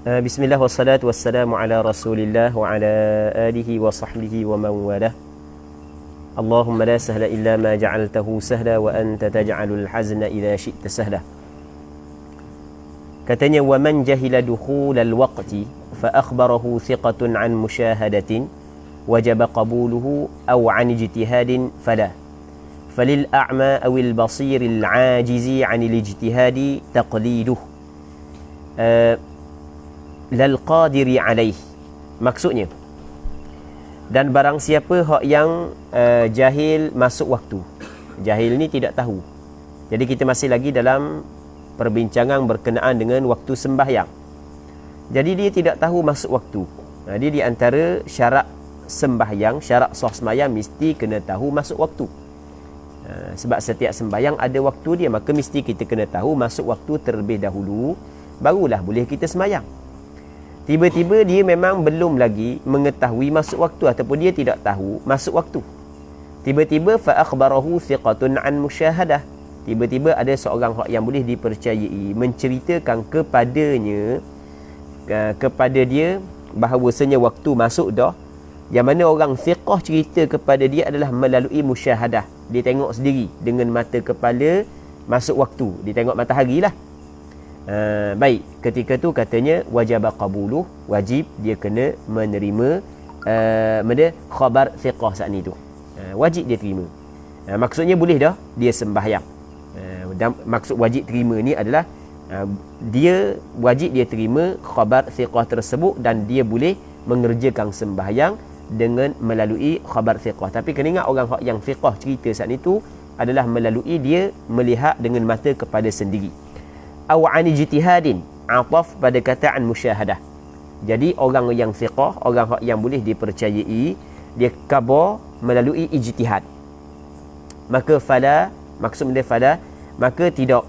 Bismillah wassalatu wassalamu ala rasulillah wa ala alihi wa sahbihi wa man walah. Allahumma la sahla illa ma ja'altahu sahla wa anta taj'alul hazna idha syi'ta sahla. Katanya wa man jahila dukhulal waqti fa akhbarahu thiqatun an musyahadatin wajaba qabuluhu aw an ijtihadin fala. Falil a'ma awil basiril ajizi anil ijtihadi taqliduh. Lal qadiri alaih, maksudnya, dan barang siapa hak yang jahil masuk waktu. Jahil ni tidak tahu. Jadi kita masih lagi dalam perbincangan berkenaan dengan waktu sembahyang. Jadi dia tidak tahu masuk waktu. Dia di antara syarat sembahyang, syarat sah sembahyang mesti kena tahu masuk waktu. Sebab setiap sembahyang ada waktu dia, maka mesti kita kena tahu masuk waktu terlebih dahulu, barulah boleh kita sembahyang. Tiba-tiba dia memang belum lagi mengetahui masuk waktu ataupun dia tidak tahu masuk waktu. Tiba-tiba fa akhbarahu thiqatun an musyahadah. Tiba-tiba ada seorang yang boleh dipercayai menceritakan kepadanya, kepada dia bahawasanya waktu masuk dah. Yang mana orang thiqah cerita kepada dia adalah melalui musyahadah. Dia tengok sendiri dengan mata kepala masuk waktu. Dia tengok matahari lah. Baik, ketika tu katanya wajib qabuluh, wajib dia kena menerima khabar thiqah saat ni tu. Wajib dia terima. Maksudnya boleh dah dia sembahyang. Dan maksud wajib terima ni adalah dia wajib dia terima khabar thiqah tersebut dan dia boleh mengerjakan sembahyang dengan melalui khabar thiqah. Tapi kena ingat orang yang thiqah cerita saat ni tu adalah melalui dia melihat dengan mata kepala sendiri. Aw an ijtihadin, ataf pada kataan musyahadah. Jadi orang yang thiqah, orang yang boleh dipercayai, dia khabar melalui ijtihad. Maka fala, maksud dia fala, maka tidak.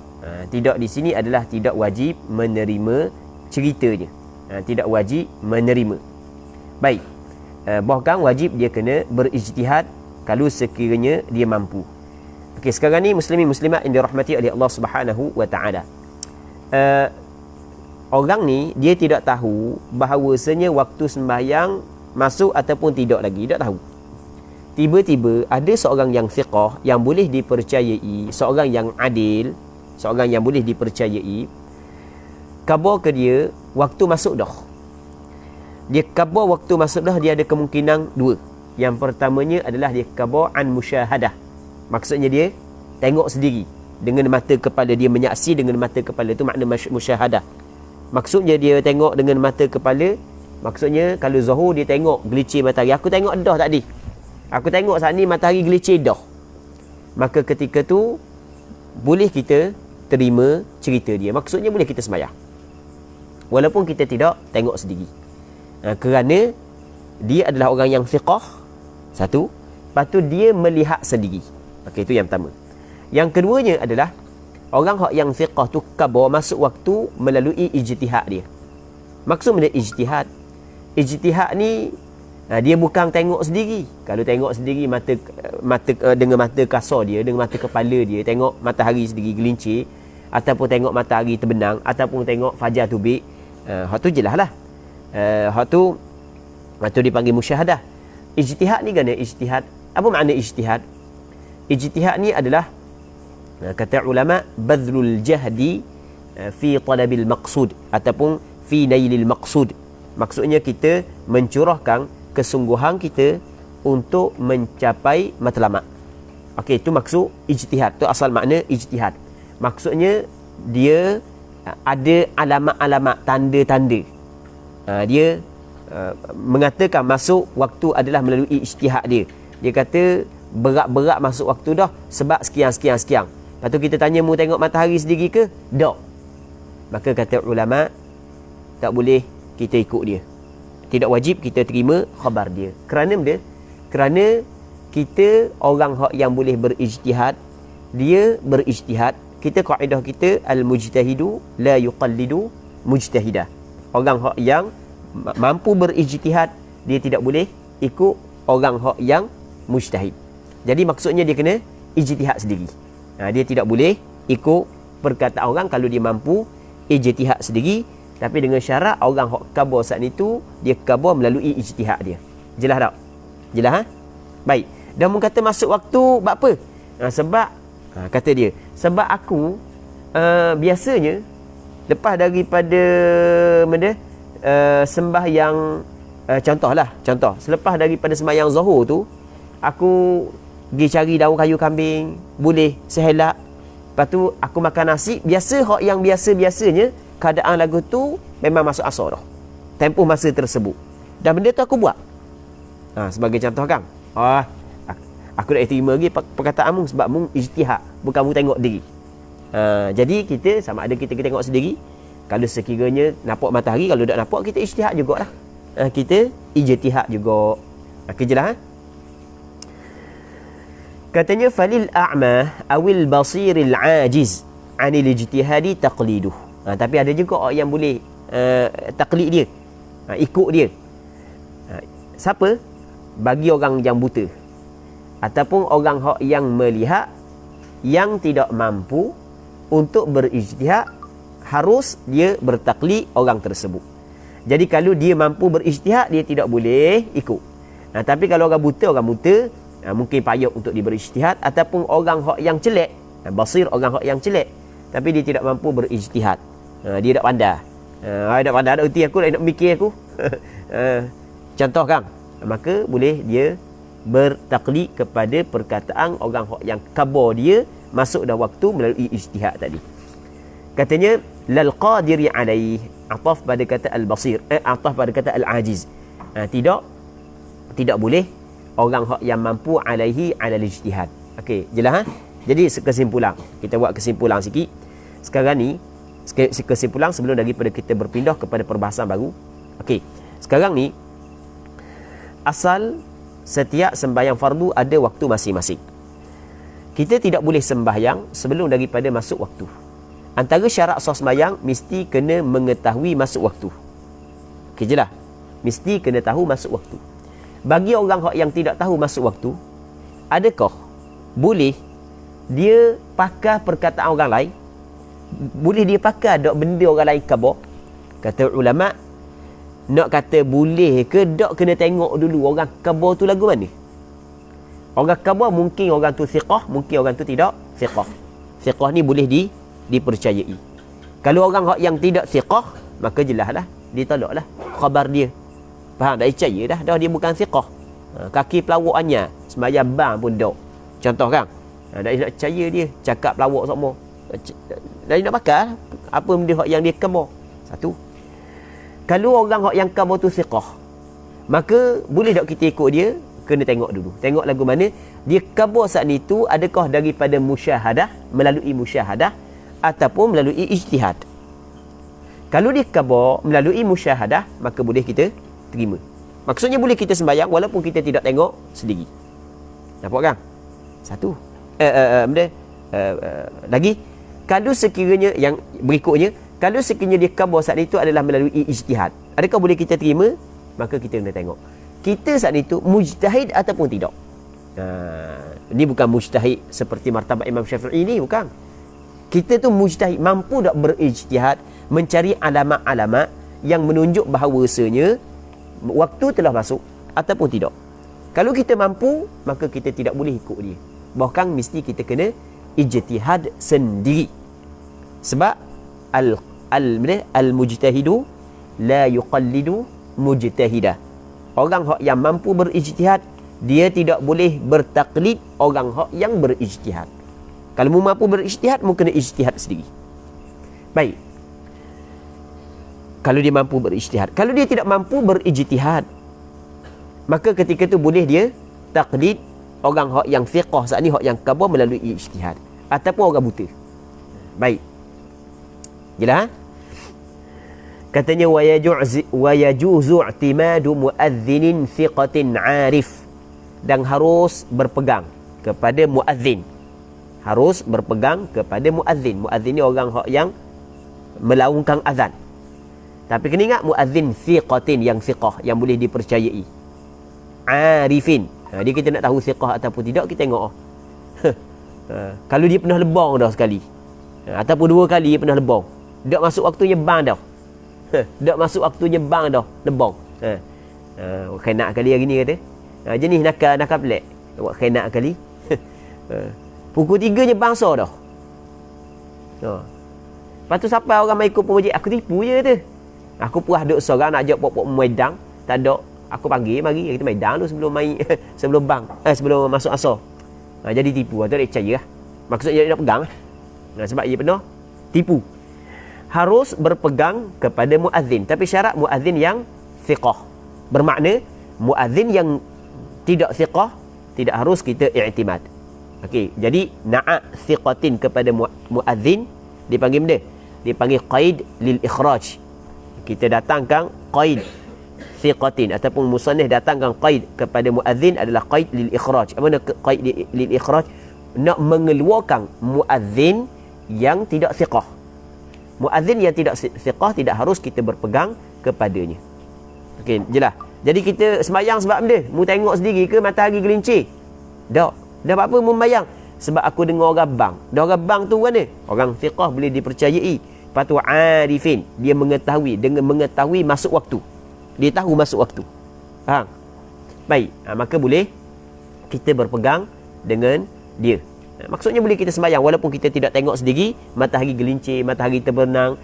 Tidak di sini adalah tidak wajib menerima ceritanya. Tidak wajib menerima. Baik. Bahkan wajib dia kena berijtihad kalau sekiranya dia mampu. Okey, sekarang ni muslimin muslimat yang dirahmati oleh Allah Subhanahu wa taala. Orang ni dia tidak tahu bahawasanya waktu sembahyang masuk ataupun tidak lagi, tak tahu. Tiba-tiba ada seorang yang thiqah, yang boleh dipercayai, seorang yang adil, seorang yang boleh dipercayai, khabar ke dia waktu masuk dah. Dia khabar waktu masuk dah, dia ada kemungkinan dua. Yang pertamanya adalah dia khabar an musyahadah. Maksudnya dia tengok sendiri dengan mata kepala, dia menyaksi dengan mata kepala, itu makna musyahadah. Maksudnya dia tengok dengan mata kepala, maksudnya kalau Zuhur dia tengok gelicir matahari. Aku tengok dah tadi, aku tengok saat ni matahari gelicir dah. Maka ketika tu boleh kita terima cerita dia. Maksudnya boleh kita sembahyang walaupun kita tidak tengok sendiri. Kerana dia adalah orang yang thiqah, satu. Lepas tu dia melihat sendiri. Okey, itu yang pertama. Yang keduanya adalah orang yang thiqah tu khabar masuk waktu melalui ijtihad dia. Maksud benda ijtihad, ijtihad ni dia bukan tengok sendiri. Kalau tengok sendiri mata dengan mata kasar dia, dengan mata kepala dia, tengok matahari sendiri gelincir, ataupun tengok matahari terbenam, ataupun tengok fajar terbit, hak tu jelas lah. Hak tu dipanggil musyahadah. Ijtihad ni kan ijtihad. Apa makna ijtihad? Ijtihad ni adalah, kata ulama, badlul jahdi fi talabil maqsud ataupun fi nailil maqsud. Maksudnya kita mencurahkan kesungguhan kita untuk mencapai matlamat. Okey, itu maksud ijtihad. Tu asal makna ijtihad. Maksudnya dia ada alamat-alamat, tanda-tanda. Dia mengatakan masuk waktu adalah melalui ijtihad dia. Dia kata berat-berat masuk waktu dah sebab sekian. Lepas tu kita tanya, mu tengok matahari sendiri ke? Tak. Maka kata ulama, tak boleh kita ikut dia. Tidak wajib kita terima khabar dia. Kerana benda? Kerana kita orang yang boleh berijtihad, dia berijtihad. Kita kaedah kita, al-mujtahidu la yuqallidu mujtahidah. Orang yang mampu berijtihad, dia tidak boleh ikut orang yang mujtahid. Jadi maksudnya dia kena ijtihad sendiri. Dia tidak boleh ikut perkataan orang kalau dia mampu ijtihad sendiri. Tapi dengan syarat orang hok khabar saat itu dia khabar melalui ijtihad dia. Jelas tak? Jelas ha? Baik. Dan mun kata masuk waktu buat apa? Sebab kata dia, sebab aku biasanya lepas daripada sembahyang contoh selepas daripada sembahyang Zuhur tu aku pergi cari daun kayu kambing, boleh sehelak. Lepas tu aku makan nasi. Hak yang biasanya keadaan lagu tu memang masuk asar dah, tempoh masa tersebut. Dan benda tu aku buat. Sebagai contoh kan, aku dah terima lagi perkataanmu sebab mu ijtihad, bukan mu tengok diri. Jadi kita sama ada kita tengok sendiri. Kalau sekiranya nampak matahari, kalau tak nampak kita ijtihad jugalah. Kita ijtihad juga. Okey, jelas? Katanya falil a'ma awil basiril ajiz anil ijtihadi taqliduh. Tapi ada juga orang yang boleh taklid dia, ikut dia. Siapa? Bagi orang yang buta ataupun orang yang melihat yang tidak mampu untuk berijtihad, harus dia bertaklid orang tersebut. Jadi kalau dia mampu berijtihad, dia tidak boleh ikut. Tapi kalau orang buta mungkin payah untuk dia berijtihad. Ataupun orang yang celek, basir, orang yang celek tapi dia tidak mampu berijtihad, dia tak pandai. Tak pandai, tak erti aku, nak mikir aku. Contoh kan, maka boleh dia bertaklid kepada perkataan orang yang khabar dia masuk dalam waktu melalui ijtihad tadi. Katanya lal qadiri alaih, ataf pada kata al basir, ataf pada kata al ajiz. Tidak boleh orang yang mampu alaihi alal ijtihad. Okey, jelas? Jadi kesimpulan, kita buat kesimpulan sikit sekarang ni. Kesimpulan sebelum daripada kita berpindah kepada perbahasan baru. Okey, sekarang ni asal setiap sembahyang fardu ada waktu masing-masing. Kita tidak boleh sembahyang sebelum daripada masuk waktu. Antara syarat sah sembahyang mesti kena mengetahui masuk waktu. Okey, jelas? Mesti kena tahu masuk waktu. Bagi orang yang tidak tahu masuk waktu, adakah boleh dia pakai perkataan orang lain? Boleh dia pakai tak benda orang lain khabar? Kata ulama, nak kata boleh ke tak, kena tengok dulu orang khabar tu lagu mana. Orang khabar mungkin orang tu thiqah, mungkin orang tu tidak thiqah. Thiqah ni boleh dipercayai. Kalau orang yang tidak thiqah, maka jelaslah ditolaklah khabar dia. Faham? Tak percaya dah dia bukan thiqah. Kaki pelawakannya sembahyang bang pun dok. Contoh kan, tak nak percaya dia cakap pelawak semua. Dan nak pakai apa benda yang dia khabar. Satu, kalau orang yang khabar tu thiqah, maka boleh tak kita ikut dia? Kena tengok dulu. Tengok lagu mana dia khabar saat itu, adakah daripada musyahadah, melalui musyahadah ataupun melalui ijtihad. Kalau dia khabar melalui musyahadah, maka boleh kita terima. Maksudnya boleh kita sembahyang walaupun kita tidak tengok sendiri. Nampak kan? Satu. Lagi, kalau sekiranya yang berikutnya, kalau sekiranya dia khabar saat itu adalah melalui ijtihad, adakah boleh kita terima? Maka kita kena tengok kita saat itu mujtahid ataupun tidak. Ini bukan mujtahid seperti martabat Imam Syafi'i ni, bukan. Kita tu mujtahid, mampu tak berijtihad, mencari alamat-alamat yang menunjuk bahawasanya waktu telah masuk ataupun tidak. Kalau kita mampu, maka kita tidak boleh ikut dia. Bahkan mesti kita kena ijtihad sendiri. Sebab al-mujtahidu la yuqallidu mujtahidah. Orang yang mampu berijtihad, dia tidak boleh bertaklid orang yang berijtihad. Kalau mu mampu berijtihad, mu kena ijtihad sendiri. Baik. Kalau dia mampu berijtihad. Kalau dia tidak mampu berijtihad, maka ketika itu boleh dia taklid orang yang fiqh saat ni, yang khabar melalui ijtihad ataupun orang buta. Baik. Jelas? Katanya wa yajuzu i'timadu muadzinin thiqatin 'arif, dan harus berpegang kepada muazzin. Harus berpegang kepada muazzin. Muazzin ni orang yang melaungkan azan. Tapi kena ingat muazzin thiqatin, yang thiqah, yang boleh dipercayai. 'Arifin. Dia kita nak tahu thiqah ataupun tidak, kita tengok. Kalau dia pernah lebang dah sekali, ataupun dua kali dia pernah lebang, tak masuk waktunya bang dah. Dak masuk waktunya bang dah, nebong. Kena kali hari ni kata. Jenis nakal pelik. Buat kena kali. Pukul 3 je bangsa dah. Lepas tu sampai orang mai ikut pengajian, aku tipu je kata. Aku puas duk seorang nak ajak pok-pok maidang, tak ada. Aku panggil mari kita maidang dulu sebelum main sebelum bang, sebelum masuk asar. Jadi tipu, tu dia percaya lah. Maksudnya dia nak pegang. Sebab ia pernah tipu. Harus berpegang kepada muazzin, tapi syarat muazzin yang thiqah. Bermakna muazzin yang tidak thiqah tidak harus kita i'timad. Okey, jadi na'a thiqatin kepada muazzin dipanggil benda? Dipanggil qaid lil ikhraj. Kita datangkan qaid thiqatin ataupun musannif datangkan qaid kepada muazzin adalah qaid lil ikhraj. Apa nak qaid lil ikhraj? Nak mengeluarkan muazzin yang tidak thiqah. Muazzin yang tidak thiqah tidak harus kita berpegang kepadanya. Okey, jelas. Jadi kita sembahyang sebab benda? Mu tengok sendiri ke matahari gelincir? Tak. Dah apa membayang? Sebab aku dengar orang bang. Dah orang bang tu mana? Orang thiqah boleh dipercayai. Lepas tu arifin, dia mengetahui, dengan mengetahui masuk waktu. Dia tahu masuk waktu. Faham? Baik, maka boleh kita berpegang dengan dia. Maksudnya boleh kita sembahyang walaupun kita tidak tengok sendiri matahari gelincir, matahari terbenam,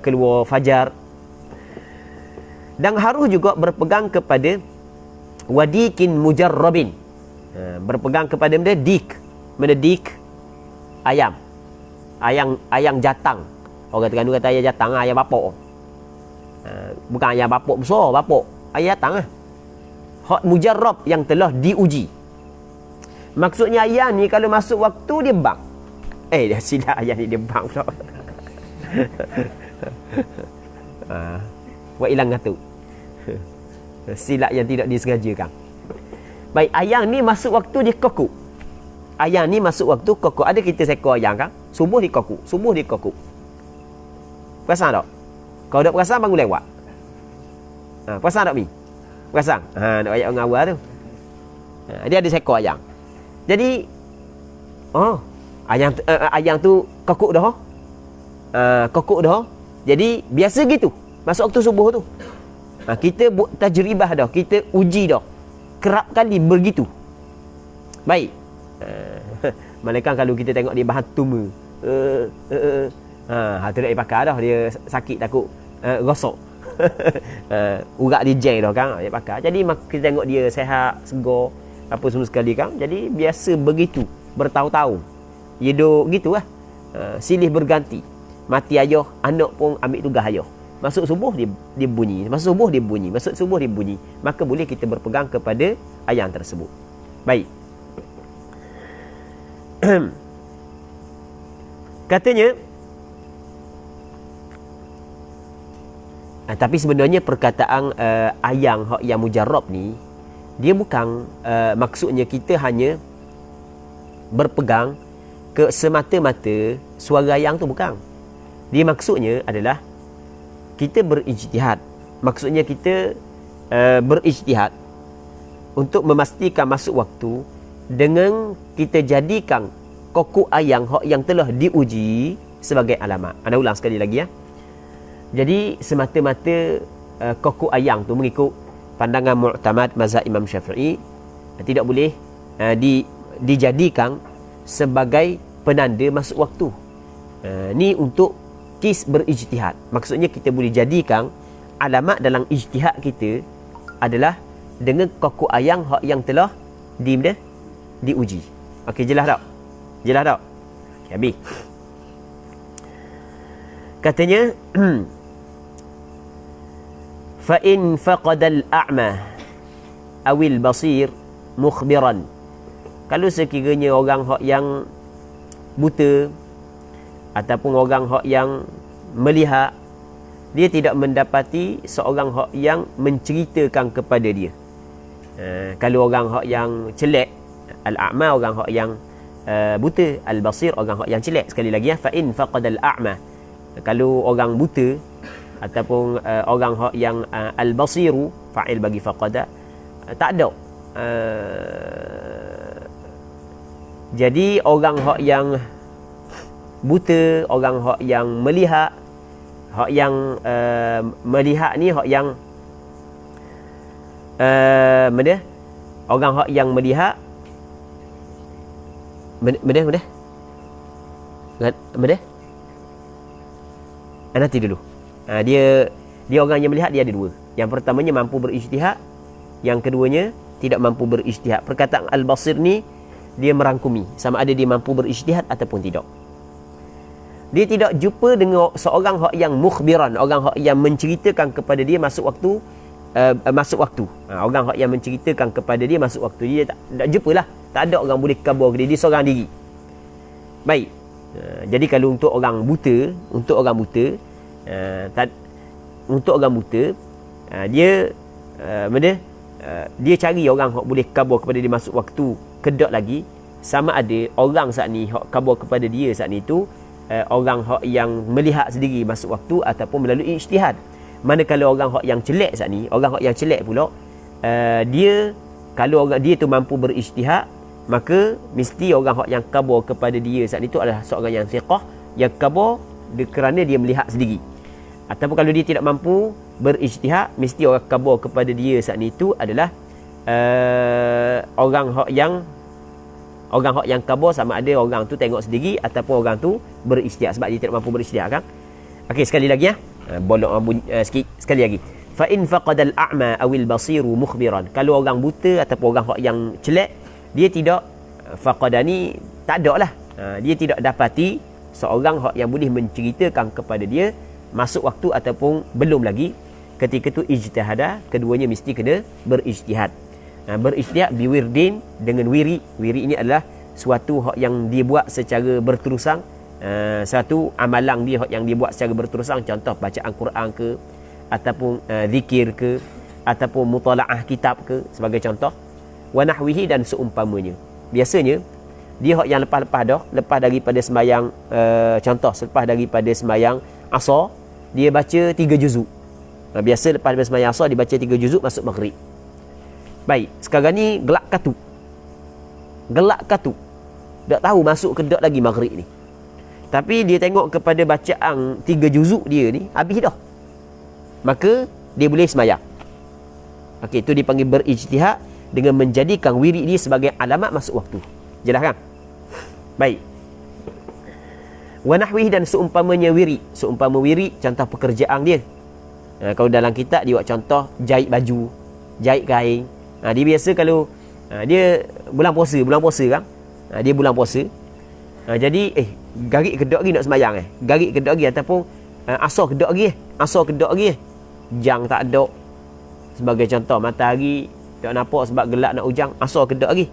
keluar fajar. Dan harus juga berpegang kepada wadikin mujarrabin. Berpegang kepada benda dik. Benda dik ayam. Ayam jatang. Orang Terengganu kata ayam jatang, ayam bapok. Bukan ayam bapok besar, bapok. Ayam jatang lah. Hak mujarrab yang telah diuji. Maksudnya ayam ni kalau masuk waktu dia bang. Dah silap ayam ni dia bang pula. Buat hilang ngatuk. Silap yang tidak disengajakan. Baik, ayam ni masuk waktu dia kokok. Ayam ni masuk waktu kokok. Ada kita seekor ayam kan? Subuh dia kokok. Subuh dia kokok. Perasan tak? Kalau tak perasan, bangun lewat. Perasan tak, Mi? Perasan? Nak ayat orang awal tu. Dia ada seekor ayam. Jadi, ayam tu kokok dah. Kokok dah. Jadi, biasa gitu. Masuk waktu subuh tu. Kita buat tajribah dah. Kita uji dah. Kerap kali begitu. Baik. Malaikat kalau kita tengok dia bahan tuma. Tu dah pakai dah. Dia sakit takut gosok. Urat dia jeng dah kan. Dia pakai. Jadi kita tengok dia sehat, segar, apa semua sekali kan. Jadi biasa begitu. Bertahun-tahun. Dia duk gitu lah. Silih berganti. Mati ayah, anak pun ambil tugas ayah. Masuk subuh dia bunyi. Masuk subuh dia bunyi. Masuk subuh dia bunyi. Maka boleh kita berpegang kepada ayam tersebut. Baik. Katanya tapi sebenarnya perkataan ayang yang mujarrab ni dia bukan maksudnya kita hanya berpegang ke semata-mata suara ayang tu, bukan. Dia maksudnya adalah kita berijtihad. Maksudnya kita berijtihad untuk memastikan masuk waktu dengan kita jadikan kokok ayang yang telah diuji sebagai alamat. Anda ulang sekali lagi ya. Jadi semata-mata kokok ayang tu mengikut pandangan mu'tamad mazhab Imam Syafi'i tidak boleh dijadikan sebagai penanda masuk waktu. Ni untuk kis berijtihad. Maksudnya kita boleh jadikan alamat dalam ijtihad kita adalah dengan kokok ayang yang telah diuji. Okey, jelas tak? Jelas tak? Okay, habis. Katanya fa in faqada al-a'ma awil basir mukhbiran. Kalau sekiranya orang yang buta ataupun orang yang melihat, dia tidak mendapati seorang yang menceritakan kepada dia. Kalau orang yang celek, al-a'ma orang yang buta, al-basir orang yang celek. Sekali lagi ya, fa in faqada al-a'ma. Kalau orang buta ataupun orang yang al-basiru, fa'il bagi faqada, tak ada. Jadi orang yang buta, orang yang melihat, hak yang melihat ni hak yang mana orang hak yang melihat mana nanti dulu. Dia orang yang melihat, dia ada dua. Yang pertamanya mampu berijtihad, yang keduanya tidak mampu berijtihad. Perkataan al-basir ni dia merangkumi sama ada dia mampu berijtihad ataupun tidak. Dia tidak jumpa dengan seorang hak yang mukhbiran, orang hak yang menceritakan kepada dia masuk waktu. Orang hak yang menceritakan kepada dia masuk waktu. Dia tak jumpalah. Tak ada orang boleh khabar ke dia. Dia seorang diri. Baik. Jadi kalau untuk orang buta, dia dia cari orang hak boleh khabar kepada dia masuk waktu kedak lagi, sama ada orang saat ni hak khabar kepada dia saat ni tu orang hak yang melihat sendiri masuk waktu ataupun melalui ijtihad. Manakala orang hak yang celak saat ni, orang hak yang celak pula, dia kalau orang dia tu mampu berijtihad, maka mesti orang hak yang khabar kepada dia saat itu adalah seorang yang thiqah, yang khabar kerana dia melihat sendiri. Ataupun kalau dia tidak mampu berijtihad, mesti orang khabar kepada dia saat itu adalah orang hak yang khabar sama ada orang tu tengok sendiri ataupun orang tu berijtihad, sebab dia tidak mampu berijtihad kan. Okey, sekali lagi ya. Bolong sikit sekali lagi. Fa in faqada al-a'ma aw al-basiru mukhbiran. Kalau orang buta ataupun orang hak yang celak, dia tidak faqadani, tak ada lah. Dia tidak dapati seorang hak yang boleh menceritakan kepada dia masuk waktu ataupun belum lagi. Ketika tu ijtihada, keduanya mesti kena berijtihad. Berijtihad biwirdin, dengan wiri. Wiri ini adalah suatu hak yang dia buat secara berterusan. Satu amalan dia hak yang dia buat secara berterusan, contoh bacaan Quran ke, ataupun zikir ke, ataupun mutalaah kitab ke, sebagai contoh. Wa nahwihi, dan seumpamanya. Biasanya dia hak yang lepas daripada sembahyang, contoh selepas daripada sembahyang asar, dia baca 3 juzuk. Biasa lepas daripada sembahyang asar dia baca 3 juzuk masuk maghrib. Baik, sekarang ni gelak katu. Tak tahu masuk ke tak lagi maghrib ni. Tapi dia tengok kepada bacaan 3 juzuk dia ni habis dah, maka dia boleh sembahyang. Okey, itu dipanggil berijtihad dengan menjadikan wirid dia sebagai alamat masuk waktu. Jelas kan? Baik. Wa nahwihi, dan seumpamanya wirid. Seumpama wirid, contoh pekerjaan dia. Kalau dalam kitab dia buat contoh jahit baju, jahit kain. Dia biasa kalau dia bulan puasa kan? Dia bulan puasa. Jadi garik kedok lagi nak sembahyang garik kedok lagi, ataupun asar kedok lagi jang tak ada, sebagai contoh matahari tak nampak sebab gelap nak hujang, asar kedok lagi.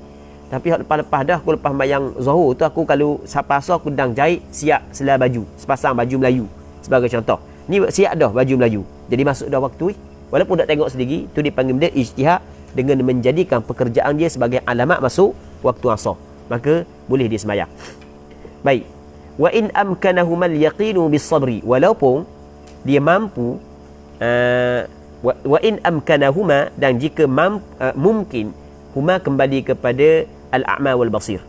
Tapi lepas dah aku lepas sembahyang zuhur tu, aku kalau sampai asar aku dang jahit siap selai baju, sepasang baju Melayu sebagai contoh. Ni siap dah baju Melayu, jadi masuk dah waktu walaupun tak tengok sendiri. Tu dipanggil dia ijtihad dengan menjadikan pekerjaan dia sebagai alamat masuk waktu asar, maka boleh dia sembahyang. Baik. Wa in amkanahuma al-yaqinu bis-sabri, walaupun dia mampu wa in amkanahuma, dan jika mungkin huma kembali kepada al-a'ma wal basir.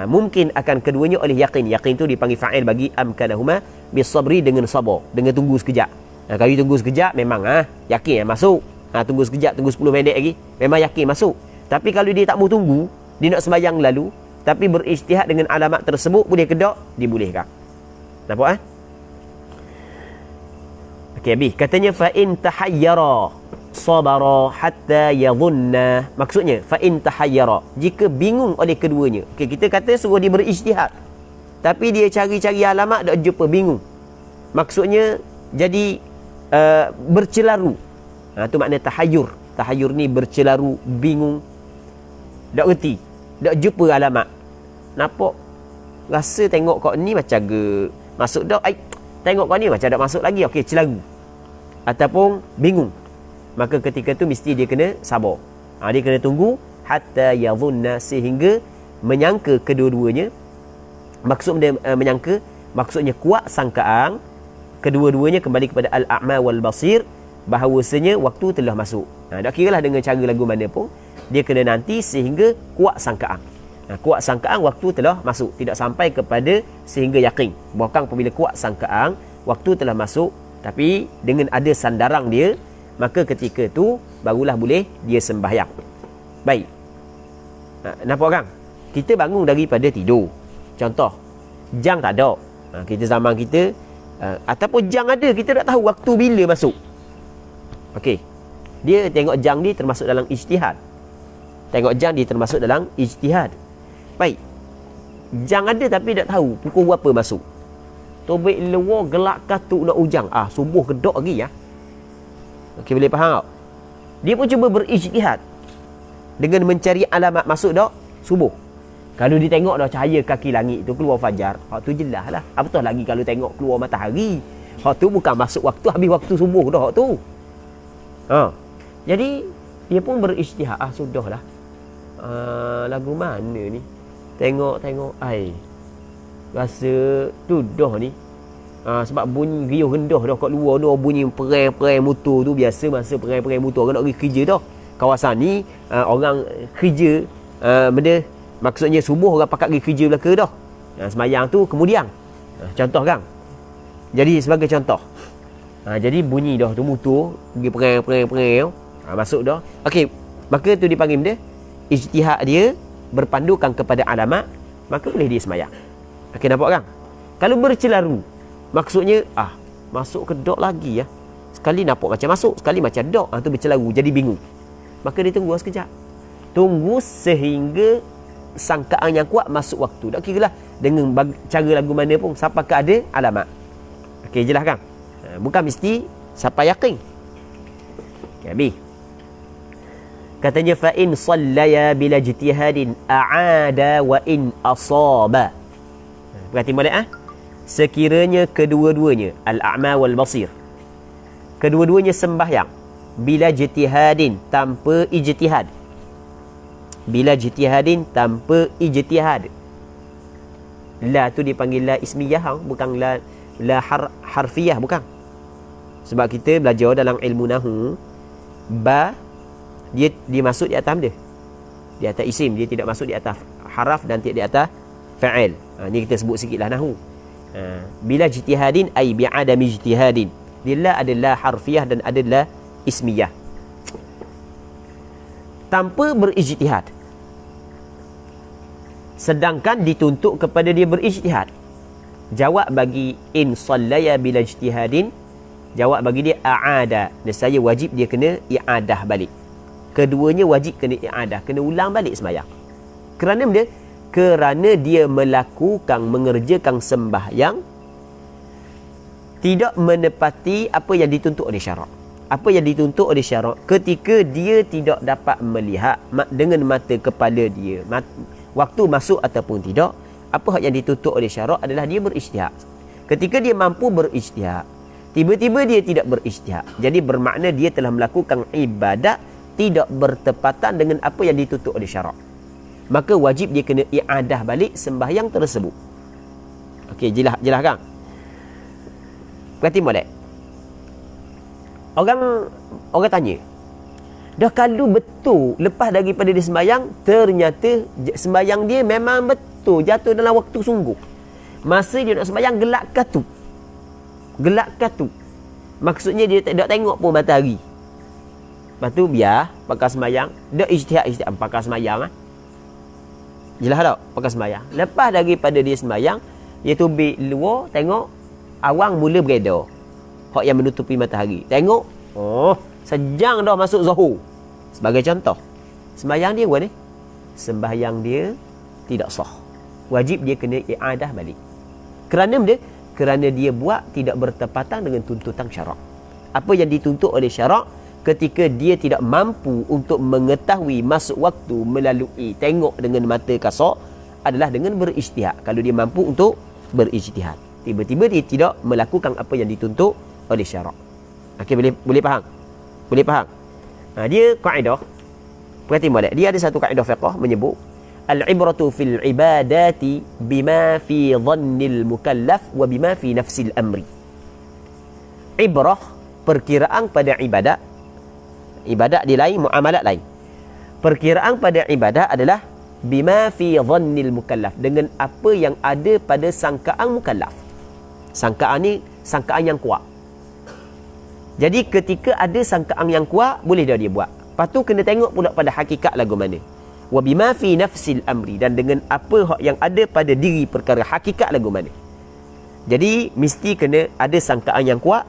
Mungkin akan keduanya oleh yaqin. Yaqin tu dipanggil fa'il bagi amkanahuma bis-sabri, dengan sabar, dengan tunggu sekejap. Kalau tunggu sekejap memang yakin masuk. Tunggu sekejap, tunggu 10 minit lagi, memang yakin masuk. Tapi kalau dia tak mau tunggu, dia nak sembahyang lalu, tapi berijtihad dengan alamat tersebut, boleh ke tak? Dibolehkan. Nampak Okey, habis. Katanya fa in tahayyara sabara hatta yadhunna. Maksudnya fa in tahayyara, jika bingung oleh keduanya. Okey, kita kata suruh dia berijtihad, tapi dia cari-cari alamat tak jumpa, bingung. Maksudnya jadi bercelaru. Tu makna tahayyur. Tahayyur ni bercelaru, bingung, tak reti, tak jumpa alamat. Nampak, rasa tengok kau ni macam ke masuk dak, tengok kau ni macam tak masuk lagi. Okey, celaru ataupun bingung, maka ketika tu mesti dia kena sabar. Dia kena tunggu hatta yadhunna, sehingga menyangka kedua-duanya. Maksud dia menyangka, maksudnya kuat sangkaan kedua-duanya kembali kepada al-a'ma wal basir, bahawasanya waktu telah masuk. Tak kiralah dengan cara lagu mana pun, dia kena nanti sehingga kuat sangkaan. Kuat sangkaan waktu telah masuk, tidak sampai kepada sehingga yakin. Bahkan apabila kuat sangkaan waktu telah masuk, Tapi dengan ada sandaran dia, maka ketika tu barulah boleh dia sembahyang. Baik. Nampak kan? Kita bangun daripada tidur. Contoh, jang tak ada. Kita zaman kita, ataupun jang ada, kita tak tahu waktu bila masuk. Okey. Dia tengok jang ni termasuk dalam ijtihad. Tengok jang dia termasuk dalam ijtihad. Baik. Jang ada tapi tak tahu pukul berapa masuk. Tobek luar gelak katuk nak ujang. Subuh kedok lagi ya. Okey, boleh faham tak? Dia pun cuba berijtihad dengan mencari alamat masuk dak subuh. Kalau dia tengok dah cahaya kaki langit tu keluar fajar, hak tu jelas lah. Apatah lagi kalau tengok keluar matahari. Hak tu bukan masuk waktu, habis waktu subuh dah hak tu. Jadi dia pun berijtihad, sudahlah. Lagu mana ni? Tengok rasa tu dah ni. Sebab bunyi riuh rendah dah kat luar tu, bunyi perang motor tu biasa masa perang motor orang nak pergi kerja dah. Kawasan ni orang kerja benda maksudnya subuh orang pakat pergi kerja belaka dah. Semayang tu kemudian. Contoh kan. Jadi sebagai contoh. Jadi bunyi dah tu motor pergi perang masuk dah. Okey, maka tu dipanggil benda ijtihad dia berpandukan kepada alamat, maka boleh dia semayang. Okey, nampak kan? Kalau bercelaru, maksudnya masuk ke dok lagi ya. Sekali nampak macam masuk, sekali macam dok. Tu bercelaru, jadi bingung. Maka dia tunggu sekejap. Tunggu sehingga sangkaan yang kuat masuk waktu. Tak kira lah dengan cara lagu mana pun, sampai ke ada alamat. Okey, jelas kan? Bukan mesti sampai yakin. Okey, habis. Katanya fa in sallaya bila ijtihadin a'ada wa in asaba. Berarti molek sekiranya kedua-duanya al-a'ma wal basir, kedua-duanya sembahyang bila ijtihadin tanpa ijtihad. Bila ijtihadin tanpa ijtihad. La tu dipanggil la ismiyah, bukan la harfiyah, bukan. Sebab kita belajar dalam ilmu nahwu, ba dia masuk di atas dia. Di atas isim, dia tidak masuk di atas haraf dan tidak di atas fa'il. Ni kita sebut sikitlah nahwu. Bila ijtihadin ay bi'adami ijtihadin. Dia adalah harfiah dan adalah ismiyah. Tanpa berijtihad. Sedangkan dituntut kepada dia berijtihad. Jawab bagi in sallaya bila ijtihadin, jawab bagi dia a'ada. Nescaya wajib dia kena i'adah balik. Keduanya wajib kena i'adah, kena ulang balik sembahyang. Kerana dia kerana dia mengerjakan sembahyang tidak menepati apa yang dituntut oleh syarak. Apa yang dituntut oleh syarak ketika dia tidak dapat melihat dengan mata kepala dia waktu masuk ataupun tidak, apa yang dituntut oleh syarak adalah dia berijtihad. Ketika dia mampu berijtihad, tiba-tiba dia tidak berijtihad, jadi bermakna dia telah melakukan ibadat tidak bertepatan dengan apa yang dituntut oleh syarak. Maka wajib dia kena i'adah balik sembahyang tersebut. Okey, jelas kan? Berarti molek. Orang tanya, dah kalau betul lepas daripada dia sembahyang, ternyata sembahyang dia memang betul jatuh dalam waktu sungguh. Masa dia nak sembahyang gelap katu. Maksudnya dia tak tengok pun matahari. Lepas tu biar pakai sembahyang, dak ijtihad pakai sembahyang Jelas tak? Pakai sembahyang. Lepas daripada dia sembahyang, dia tubik luar, tengok awang mula beredar. Hak yang menutupi matahari. Tengok, sejang dah masuk zuhur. Sebagai contoh, sembahyang dia buat ni. Sembahyang dia tidak sah. Wajib dia kena i'adah balik. Kerana dia buat tidak bertepatan dengan tuntutan syarak. Apa yang dituntut oleh syarak ketika dia tidak mampu untuk mengetahui masuk waktu melalui tengok dengan mata kasar adalah dengan berijtihad. Kalau dia mampu untuk berijtihad, tiba-tiba dia tidak melakukan apa yang dituntut oleh syarak. Okey, boleh faham? Boleh faham? Dia kaedah. Perhati molek. Dia ada satu kaedah fiqh menyebut al-ibratu fil ibadati bima fi dhannil mukallaf wa bima fi nafsil amri. Ibrah, perkiraan pada ibadat. Ibadat dia lain, muamalat lain. Perkiraan pada ibadat adalah bima fi dhannil mukallaf, dengan apa yang ada pada sangkaan mukallaf. Sangkaan ni sangkaan yang kuat. Jadi ketika ada sangkaan yang kuat, boleh dah dia buat. Lepas tu kena tengok pula pada hakikat lagu mana. Wa bima fi nafsil amri, dan dengan apa yang ada pada diri perkara, hakikat lagu mana. Jadi mesti kena ada sangkaan yang kuat.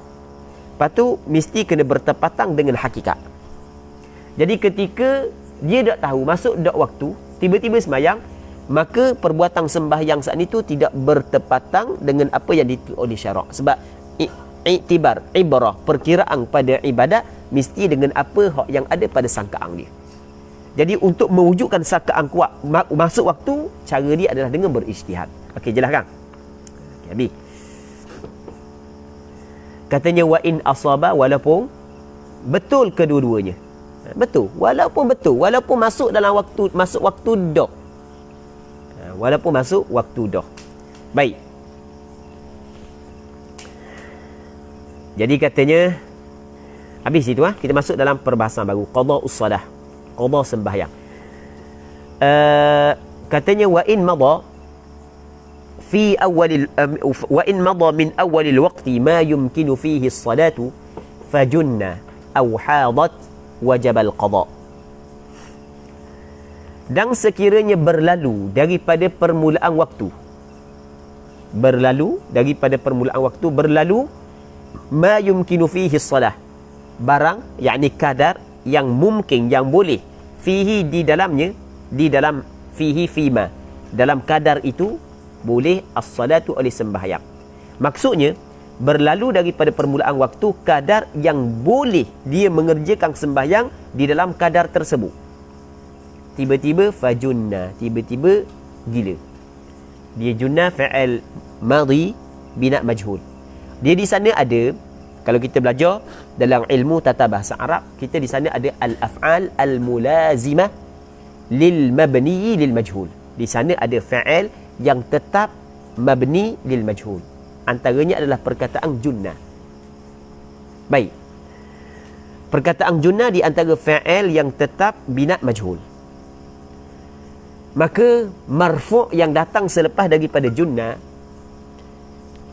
Lepas tu mesti kena bertepatan dengan hakikat. Jadi ketika dia tak tahu masuk dak waktu, tiba-tiba sembahyang, maka perbuatan sembahyang saat itu tidak bertepatan dengan apa yang ditulis oleh syarak. Sebab iktibar, ibrah, perkiraan pada ibadat mesti dengan apa yang ada pada sangkaan dia. Jadi untuk mewujudkan sangkaan kuat masuk waktu, cara dia adalah dengan berijtihad. Okey, jelas kan? Okey, habis. Katanya wa in asaba, walaupun betul kedua-duanya. Betul, walaupun masuk dalam waktu, masuk waktu dah. Walaupun masuk waktu dah. Baik. Jadi katanya habis itu kita masuk dalam perbahasan baru, qada'us salah, qada sembahyang. Katanya wa in madha fi awwalil wa in madha min awwalil waqti ma yumkinu fihi as-salatu fajunna aw hadat wajib al-qada. Dan sekiranya berlalu daripada permulaan waktu, berlalu ma yumkinu fihi as-salah, barang yakni kadar yang mungkin, yang boleh, fihi di dalamnya, di dalam fihi fima, dalam kadar itu boleh as-salatu oleh sembahyang. Maksudnya berlalu daripada permulaan waktu kadar yang boleh dia mengerjakan sembahyang di dalam kadar tersebut. Tiba-tiba fajunna, tiba-tiba gila. Dia junna fa'al madhi bina majhul. Dia di sana ada, kalau kita belajar dalam ilmu tata bahasa Arab, kita di sana ada al-af'al al-mulazimah lil mabni lil majhul. Di sana ada fa'al yang tetap mabni lil majhul. Antaranya adalah perkataan junna. Baik. Perkataan junna di antara fa'al yang tetap bina majhul. Maka marfu' yang datang selepas daripada junna,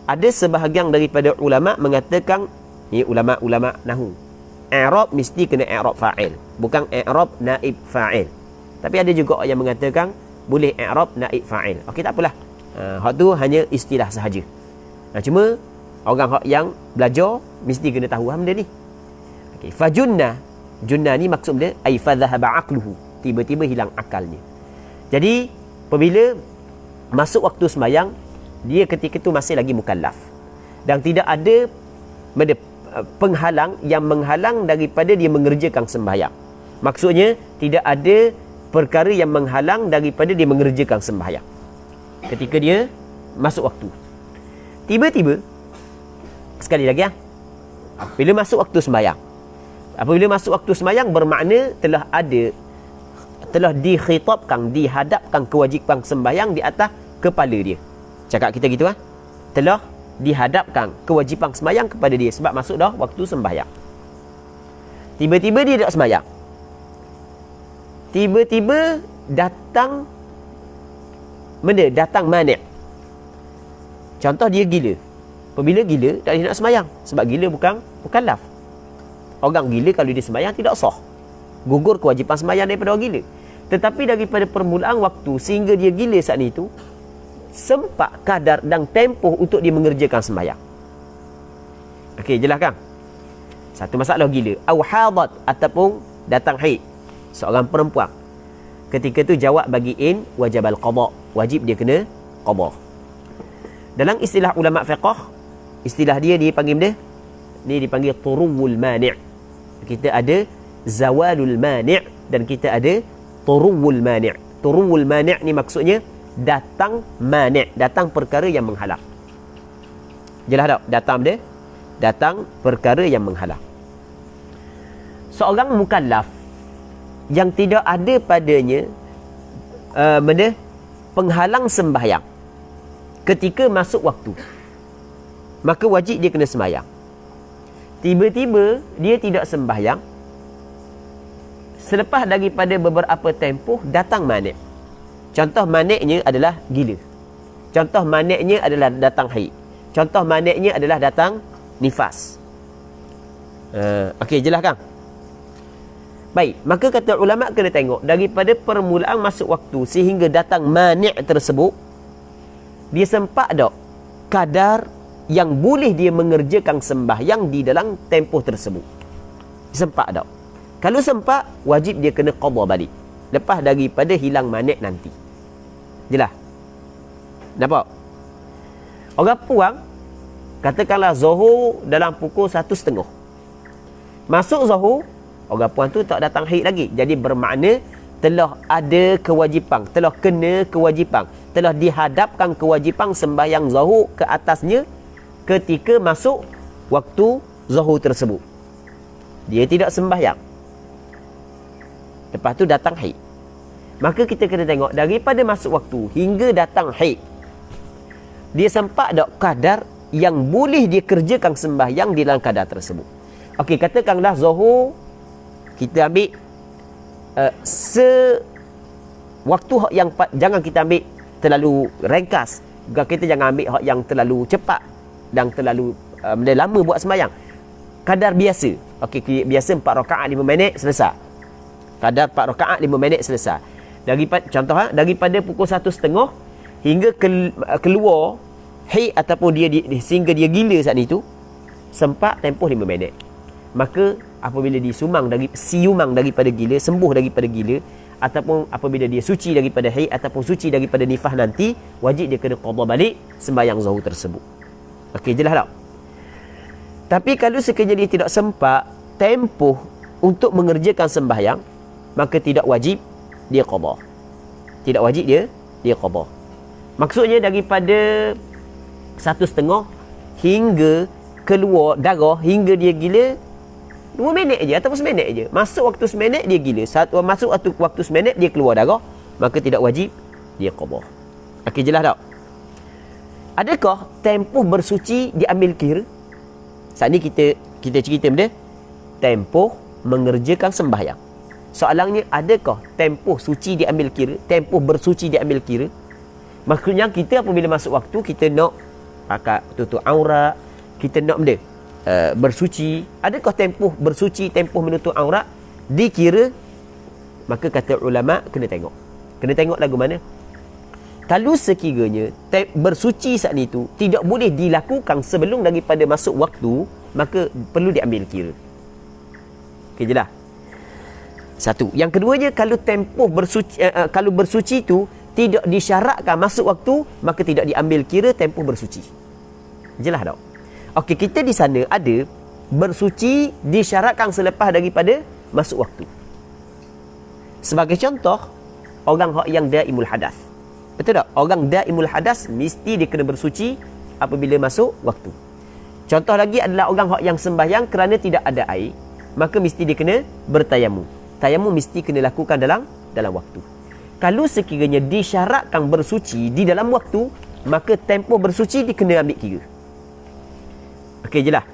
ada sebahagian daripada ulama mengatakan, ni ulama-ulama nahwu, i'rab mesti kena i'rab fa'il, bukan i'rab naib fa'il. Tapi ada juga yang mengatakan boleh i'rab naib fa'il. Okey, tak apalah. Hak tu hanya istilah sahaja. Cuma orang hak yang belajar mesti kena tahu benda ni. Okey, fajunna, junna ni maksud dia ai fadhahaba aqluhu, tiba-tiba hilang akalnya. Jadi apabila masuk waktu sembahyang, dia ketika itu masih lagi mukallaf dan tidak ada penghalang yang menghalang daripada dia mengerjakan sembahyang. Maksudnya tidak ada perkara yang menghalang daripada dia mengerjakan sembahyang ketika dia masuk waktu. Tiba-tiba, sekali lagi bila masuk waktu sembahyang, apabila masuk waktu sembahyang bermakna telah dikhitabkan, dihadapkan kewajipan sembahyang di atas kepala dia. Cakap kita gitu telah dihadapkan kewajipan sembahyang kepada dia sebab masuk dah waktu sembahyang. Tiba-tiba dia tak sembahyang. Tiba-tiba datang mani'. Contoh dia gila. Apabila gila tak boleh nak sembahyang sebab gila bukan mukallaf. Orang gila kalau dia sembahyang tidak sah. Gugur kewajipan sembahyang daripada orang gila. Tetapi daripada permulaan waktu sehingga dia gila saat itu, sempat kadar dan tempoh untuk dia mengerjakan sembahyang. Okey, jelas kan? Satu masalah gila. Aw hadat, ataupun datang haid. Seorang perempuan. Ketika tu jawab bagi in wajib al-qada. Wajib dia kena qada. Dalam istilah ulama fiqh, istilah dia dipanggil dia, ni dipanggil turuwul mani'. Kita ada zawalul mani' dan kita ada turuwul mani'. Turuwul mani' ni maksudnya datang mani', datang perkara yang menghalang. Jelas tak? Datang perkara yang menghalang. Seorang mukallaf yang tidak ada padanya penghalang sembahyang ketika masuk waktu, maka wajib dia kena sembahyang. Tiba-tiba dia tidak sembahyang, selepas daripada beberapa tempoh datang mani'. Contoh mani'-nya adalah gila. Contoh mani'-nya adalah datang haid. Contoh mani'-nya adalah datang nifas. Okey, jelas kan? Baik, maka kata ulama kena tengok daripada permulaan masuk waktu sehingga datang mani' tersebut, dia sempat tak kadar yang boleh dia mengerjakan sembahyang di dalam tempoh tersebut? Sempat tak? Kalau sempat, wajib dia kena qada balik lepas daripada hilang mani' nanti. Jelas? Nampak? Orang puang, katakanlah Zuhur dalam pukul 1:30. Masuk Zuhur, orang puan tu tak datang haid lagi. Jadi bermakna telah ada kewajipan, telah kena kewajipan, telah dihadapkan kewajipan sembahyang Zuhur ke atasnya ketika masuk waktu Zuhur tersebut. Dia tidak sembahyang. Lepas tu datang haid. Maka kita kena tengok daripada masuk waktu hingga datang haid, dia sempat tak kadar yang boleh dia kerjakan sembahyang di dalam kadar tersebut. Okey, katakanlah Zuhur kita ambil waktu yang jangan kita ambil terlalu ringkas. Kita jangan ambil yang terlalu cepat dan terlalu lama buat sembahyang. Kadar biasa. Okey, biasa 4 rakaat 5 minit selesai. Kadar 4 rakaat 5 minit selesai. Contoh daripada pukul 1:30 hingga keluar haid ataupun dia sehingga dia gila saat itu, sempat tempoh 5 minit. Maka apabila siumang daripada gila, sembuh daripada gila, ataupun apabila dia suci daripada haid ataupun suci daripada nifas nanti, wajib dia kena qada balik sembahyang Zuhur tersebut. Okey, jelas tak? Tapi kalau sekiranya dia tidak sempat tempoh untuk mengerjakan sembahyang, maka tidak wajib dia qada. Tidak wajib dia qada. Maksudnya daripada 1:30 hingga keluar darah, hingga dia gila 2 minit je ataupun seminit je. Masuk waktu seminit dia gila. Masuk waktu seminit dia keluar darah, maka tidak wajib dia qada. Okey, jelas tak? Adakah tempoh bersuci diambil kira? Saat ni kita cerita benda tempoh mengerjakan sembahyang. Soalannya, adakah tempoh suci diambil kira? Tempoh bersuci diambil kira? Maksudnya kita apabila masuk waktu, kita nak pakai tutup aurat, kita nak benda bersuci, adakah tempoh bersuci, tempoh menutup aurat dikira? Maka kata ulama, kena tengok lagu mana. Kalau sekiranya bersuci saat itu tidak boleh dilakukan sebelum daripada masuk waktu, maka perlu diambil kira. Okey, jelas? Satu. Yang keduanya, kalau tempoh bersuci, kalau bersuci itu tidak disyaratkan masuk waktu, maka tidak diambil kira tempoh bersuci. Jelas tak? Okey, kita di sana ada bersuci disyaratkan selepas daripada masuk waktu. Sebagai contoh, orang yang daimul hadas. Betul tak? Orang daimul hadas mesti dia kena bersuci apabila masuk waktu. Contoh lagi adalah orang yang sembahyang kerana tidak ada air, maka mesti dia kena bertayamum. Tayamum mesti kena lakukan dalam waktu. Kalau sekiranya disyaratkan bersuci di dalam waktu, maka tempoh bersuci dia kena ambil kira. Okey, jelas?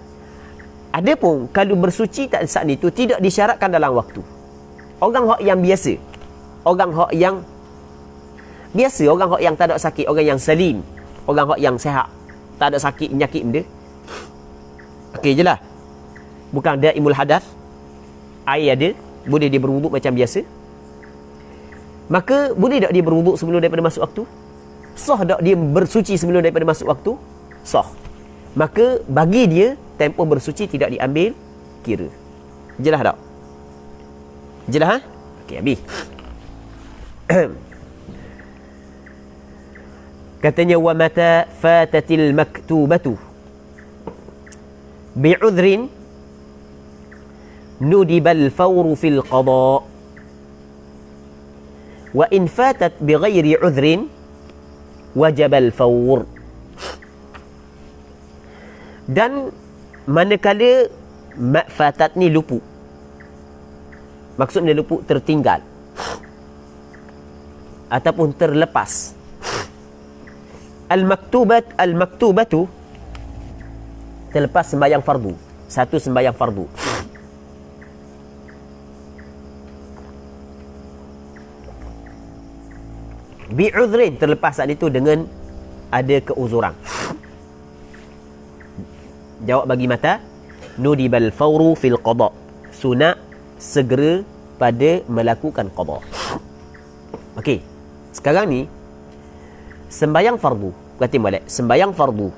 Adapun kalau bersuci saat itu tidak disyaratkan dalam waktu. Orang yang biasa, orang yang tak ada sakit, orang yang salim, orang yang sihat, tak ada sakit penyakit benda. Okey, jelas? Bukan daimul hadas, air ada, boleh dia berwuduk macam biasa. Maka boleh tak dia berwuduk sebelum daripada masuk waktu? Sah tak dia bersuci sebelum daripada masuk waktu? Sah. Maka bagi dia tempoh bersuci tidak diambil kira. Jelas tak? Jelas, ha? Okey, habis. Katanya, wa mata fatatil maktubatu bi'udhrin nudibal fawru fil qada, wa in fatat bighairi udhrin wajabal fawr. Dan manakala fatat ni luput, maksudnya luput tertinggal ataupun terlepas. Al-maktubatu terlepas sembahyang fardu, satu sembahyang fardu. Bi'udhrin, terlepas saat itu dengan ada keuzuran. Jawab bagi mata, nudibal fawru fil qada. Sunat segera pada melakukan qada. Okey. Sekarang ni sembahyang fardu. Kata balik, sembahyang fardu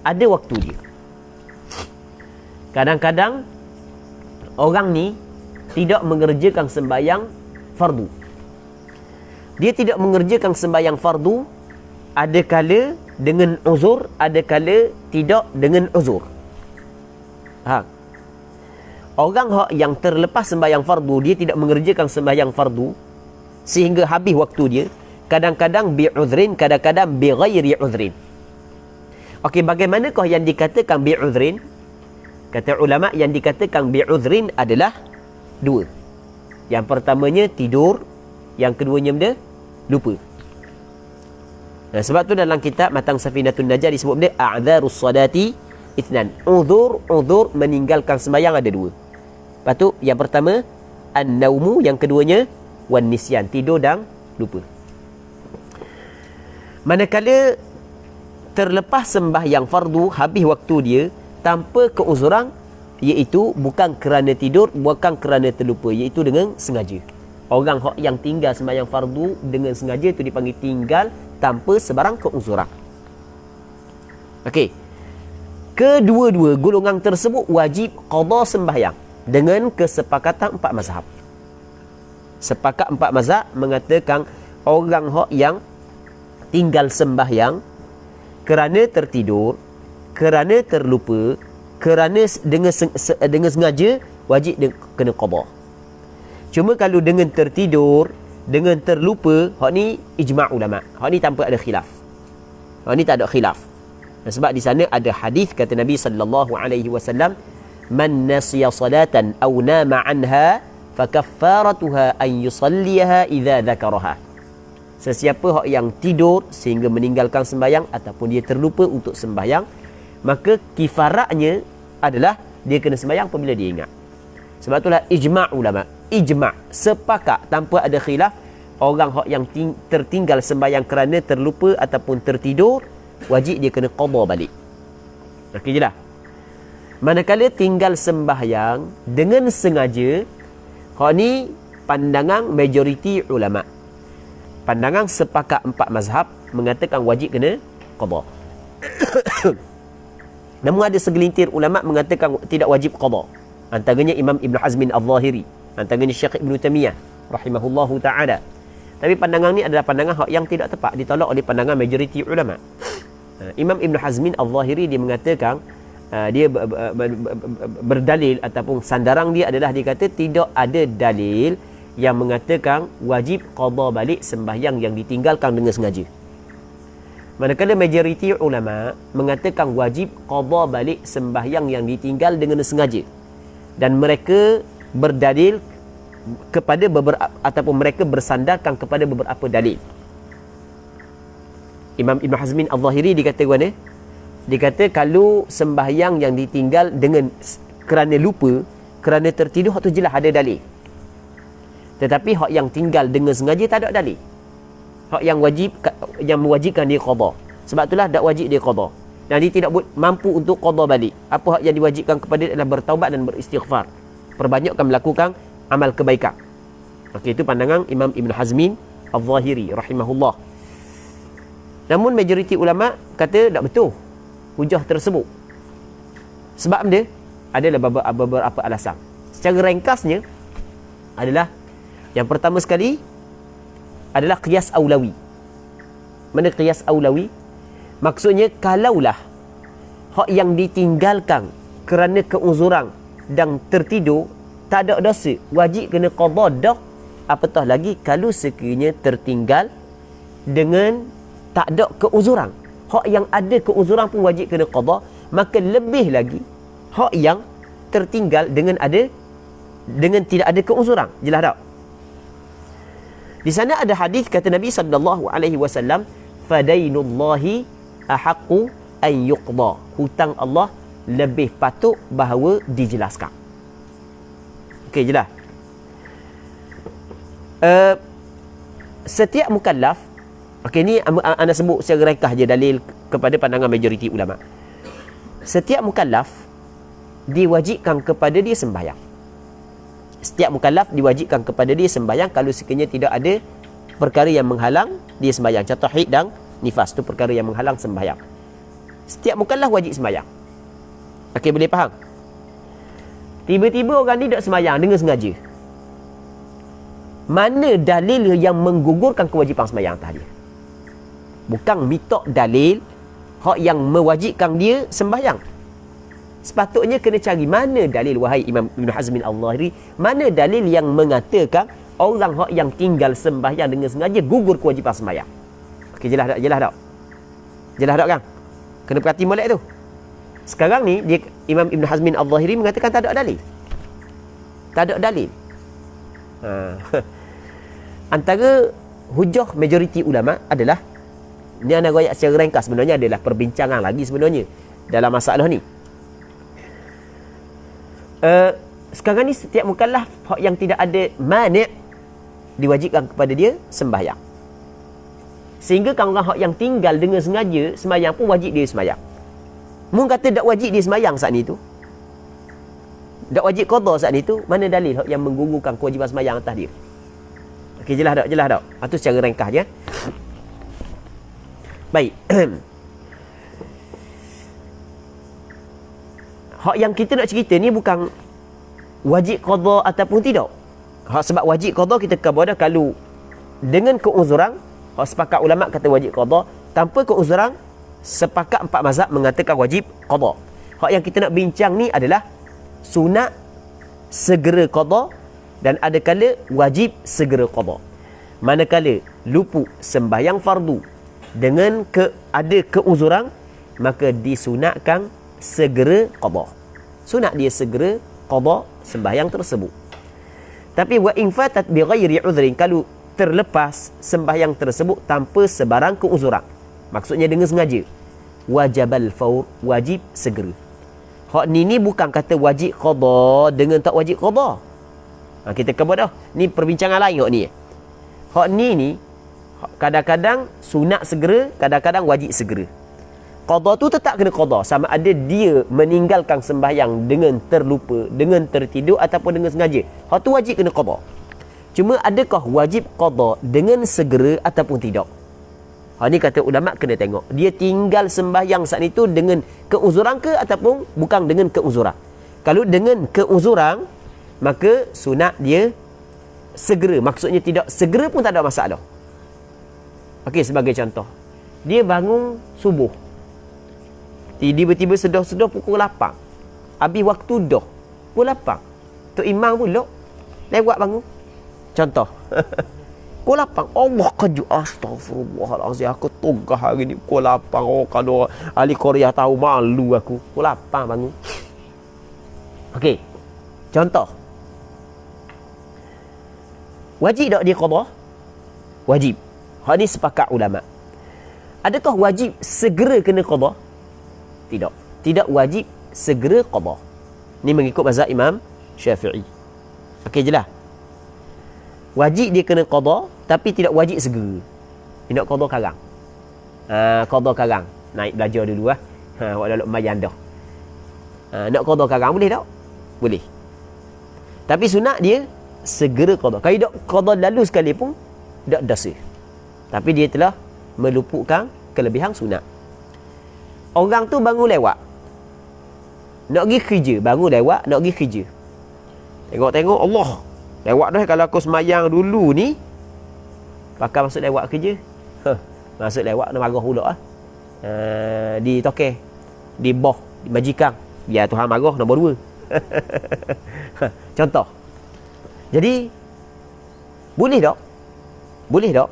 ada waktu dia. Kadang-kadang orang ni tidak mengerjakan sembahyang fardu. Dia tidak mengerjakan sembahyang fardu, ada kala dengan uzur, ada kala tidak dengan uzur. Orang yang terlepas sembahyang fardu, dia tidak mengerjakan sembahyang fardu sehingga habis waktu dia, kadang-kadang bi'udhrin, kadang-kadang bighairi udhrin. Okey, bagaimanakah yang dikatakan bi'udhrin? Kata ulama, yang dikatakan bi'udhrin adalah dua. Yang pertamanya tidur, yang keduanya benda lupa. Nah, sebab tu dalam kitab Matang Safinatun Najah disebut benda a'dzarus salati ithnan. Uzur meninggalkan sembahyang ada dua. Lepas tu yang pertama an-naumu, yang keduanya wan nisyan, tidur dan lupa. Manakala terlepas sembahyang fardu, habis waktu dia tanpa keuzuran, iaitu bukan kerana tidur, bukan kerana terlupa, iaitu dengan sengaja. Orang yang tinggal sembahyang fardu dengan sengaja itu dipanggil tinggal tanpa sebarang keuzuran. Okey. Kedua-dua golongan tersebut wajib qada sembahyang dengan kesepakatan empat mazhab. Sepakat empat mazhab mengatakan orang yang tinggal sembahyang kerana tertidur, kerana terlupa, kerana dengan sengaja, wajib kena qada. Cuma kalau dengan tertidur, dengan terlupa, hak ni ijma' ulama. Hak ni tanpa ada khilaf. Hak ni tak ada khilaf. Sebab di sana ada hadis kata Nabi sallallahu alaihi wasallam, man nasiya salatan aw nama anha fakaffaratuha an yusalliha idza dzakaraha. Sesiapa yang tidur sehingga meninggalkan sembahyang ataupun dia terlupa untuk sembahyang, maka kifaratnya adalah dia kena sembahyang apabila dia ingat. Sebab itulah ijma' ulama, ijma', sepakat tanpa ada khilaf, orang yang tertinggal sembahyang kerana terlupa ataupun tertidur, wajib dia kena qada balik. Okey je lah. Manakala tinggal sembahyang dengan sengaja, hak ni pandangan majoriti ulama. Pandangan sepakat empat mazhab mengatakan wajib kena qada. Namun ada segelintir ulama mengatakan tidak wajib qada. Antaranya Imam Ibn Hazmin Al-Zahiri, antaranya Syekh Ibn Taymiyah rahimahullahu ta'ala. Tapi pandangan ni adalah pandangan yang tidak tepat, ditolak oleh pandangan majoriti ulama. Imam Ibn Hazmin Al-Zahiri dia mengatakan, dia berdalil ataupun sandaran dia adalah dia kata tidak ada dalil yang mengatakan wajib qada balik sembahyang yang ditinggalkan dengan sengaja. Manakala majoriti ulama mengatakan wajib qada balik sembahyang yang ditinggal dengan sengaja. Dan mereka berdalil kepada beberapa, ataupun mereka bersandarkan kepada beberapa dalil. Imam Ibn Hazmin Al-Zahiri dikata mana? Dikata kalau sembahyang yang ditinggal dengan kerana lupa, kerana tertidur, itu jelas ada dalil. Tetapi hak yang tinggal dengan sengaja tak ada dalil. Hak yang wajib, yang mewajibkan dia qada. Sebab itulah tak wajib dia qada. Dan dia tidak mampu untuk qada balik. Apa hak yang diwajibkan kepada dia adalah bertaubat dan beristighfar. Perbanyakkan melakukan amal kebaikan. Okey, itu pandangan Imam Ibn Hazmin Al-Zahiri rahimahullah. Namun majoriti ulama kata tak betul hujah tersebut. Sebab dia adalah beberapa alasan. Secara ringkasnya adalah yang pertama sekali adalah qiyas aulawi. Mana qiyas aulawi? Maksudnya kalaulah hak yang ditinggalkan kerana keuzuran dan tertidur tak ada dosa, wajib kena qada dah, apatah lagi kalau sekiranya tertinggal dengan tak ada keuzuran. Hak yang ada keuzuran pun wajib kena qada, maka lebih lagi hak yang tertinggal dengan tidak ada keuzuran. Jelas tak? Di sana ada hadis kata Nabi sallallahu alaihi wasallam, fadainullahi ahaqqu an yuqda. Hutang Allah lebih patut bahawa dijelaskan. Okey, jelas. Setiap mukallaf, okey ni anda sebut secara ringkas je dalil kepada pandangan majoriti ulama. setiap mukallaf diwajibkan kepada dia sembahyang. Setiap mukallaf diwajibkan kepada dia sembahyang kalau sekiranya tidak ada perkara yang menghalang dia sembahyang. Contoh haid dan nifas tu perkara yang menghalang sembahyang. Setiap mukallaf wajib sembahyang. Okey, boleh faham? Tiba-tiba orang ni tak sembahyang dengan sengaja. Mana dalil yang menggugurkan kewajipan sembahyang atas dia? Bukan mitok dalil hak yang mewajibkan dia sembahyang. Sepatutnya kena cari mana dalil, wahai Imam Ibn Hazm al-Zahiri, mana dalil yang mengatakan orang hak yang tinggal sembahyang dengan sengaja gugur kewajipan sembahyang. Okey, jelas tak? Jelas tak? Jelas tak, kan? Kena perhati molek tu. Sekarang ni dia, Imam Ibn Hazm al-Zahiri mengatakan tak ada dalil. Tak ada dalil. Antara hujah majoriti ulama adalah, ni ana royak secara ringkas, sebenarnya adalah perbincangan lagi sebenarnya dalam masalah ni. Sekarang ni setiap mukallaf yang tidak ada mani' diwajibkan kepada dia sembahyang. Sehingga kan orang yang tinggal dengan sengaja sembahyang pun wajib dia sembahyang. Mun kata tak wajib dia sembahyang saat ni tu, tak wajib qada saat ni tu, mana dalil yang menggugurkan kewajipan sembahyang atas dia? Okey, jelas tak? Jelas tak? Itu secara ringkas je. Baik. Hak yang kita nak cerita ni bukan wajib qada ataupun tidak. Hak sebab wajib qada kita kepada kalau dengan keuzuran, hak sepakat ulama kata wajib qada, tanpa keuzuran sepakat empat mazhab mengatakan wajib qada. Hak yang kita nak bincang ni adalah sunat segera qada dan ada kala wajib segera qada. Manakala luput sembahyang fardu dengan ada keuzuran, maka disunatkan segera qada. Sunat dia segera qada sembahyang tersebut. Tapi wa in fatat bi ghairi uzrin, kalau terlepas sembahyang tersebut tanpa sebarang keuzuran, maksudnya dengan sengaja, wajibal faur, wajib segera. Hak ni bukan kata wajib qada dengan tak wajib qada. Kita kepada ni perbincangan lain hak ni. Hak ni kadang-kadang sunat segera, kadang-kadang wajib segera. Qada tu tetap kena qada, sama ada dia meninggalkan sembahyang dengan terlupa, dengan tertidur ataupun dengan sengaja. Hak tu wajib kena qada. Cuma adakah wajib qada dengan segera ataupun tidak? Hak ni kata ulama kena tengok. Dia tinggal sembahyang saat itu dengan keuzuran ke ataupun bukan dengan keuzuran. Kalau dengan keuzuran, maka sunat dia segera. Maksudnya tidak segera pun tak ada masalah. Okey, sebagai contoh, dia bangun subuh, tiba-tiba sedah-sedah pukul 8, habis waktu dah pukul 8, Tok Imam pula lewat bangun. Contoh pukul 8, Allah kaju, astagfirullahalazim, aku togah hari ni pukul 8. Oh, kalau ahli Korea tahu, malu aku. Pukul 8 bangun. Okey, contoh, wajib tak dia qada? Wajib. Hak ni sepakat ulama. Adakah wajib segera kena qada? Tidak. Tidak wajib segera qada. Ni mengikut mazhab Imam Syafi'i. Okey, jelas. Wajib dia kena qada, tapi tidak wajib segera. Dia nak qada karang. Qada karang. Naik belajar dulu ah. Awak dah lumayan dah. Nak qada karang boleh tak? Boleh. Tapi sunat dia segera qada. Kalau tak qada lalu sekali pun tak dosa. Tapi dia telah meluputkan kelebihan sunat. Orang tu bangun lewat, nak pergi kerja, bangun lewat nak pergi kerja. Tengok-tengok, Allah, lewat dah. Kalau aku semayang dulu ni, pakai masuk lewat kerja. Masuk lewat nak marah pula ah. Di tokeh, di boh, di majikan, biar Tuhan marah nombor 2. Contoh. Jadi boleh tak? Boleh tak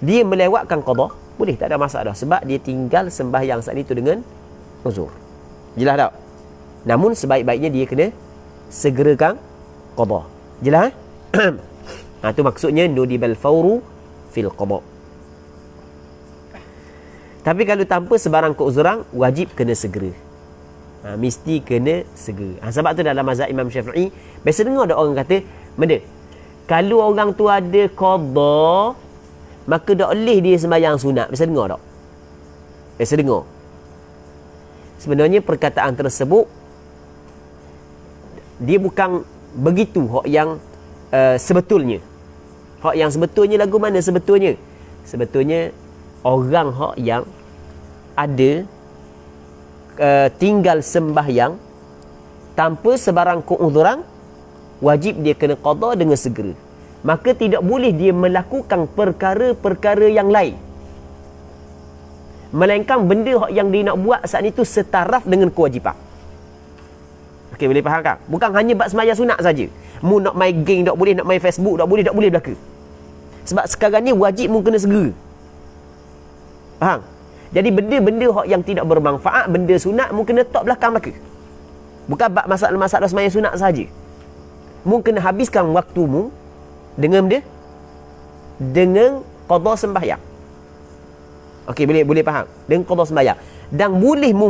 dia melewatkan qada? Boleh, tak ada masalah, sebab dia tinggal sembahyang saat itu dengan uzur. Jelas tak? Namun sebaik-baiknya dia kena segerakan qada. Jelas eh? Tu maksudnya nudibal fawru fil qada. Tapi kalau tanpa sebarang keuzuran, wajib kena segera. Mesti kena segera. Sebab tu dalam mazhab Imam Syafi'i, biasa dengar ada orang kata, benda, kalau orang tu ada qada, maka tak boleh dia sembahyang sunat. Biasa dengar tak? Biasa dengar. sebenarnya perkataan tersebut dia bukan begitu hak yang sebetulnya. Hak yang sebetulnya lagu mana sebetulnya? Sebetulnya orang hak yang ada tinggal sembahyang tanpa sebarang keuzuran, wajib dia kena qada dengan segera. Maka tidak boleh dia melakukan perkara-perkara yang lain, melainkan benda yang dia nak buat saat itu setaraf dengan kewajipan. Okey, boleh faham tak? Bukan hanya bab sembahyang sunat saja. Mu nak main game tak boleh, nak main Facebook tak boleh belaka. Sebab sekarang ni wajib mu kena segera. Faham? Jadi benda-benda yang tidak bermanfaat, benda sunat mu kena tok belaka. Bukan bab masalah-masalah sembahyang sunat saja. Mu kena habiskan waktu mu dengan qada sembahyang. Okey, boleh faham? Dengan qada sembahyang. Dan boleh mu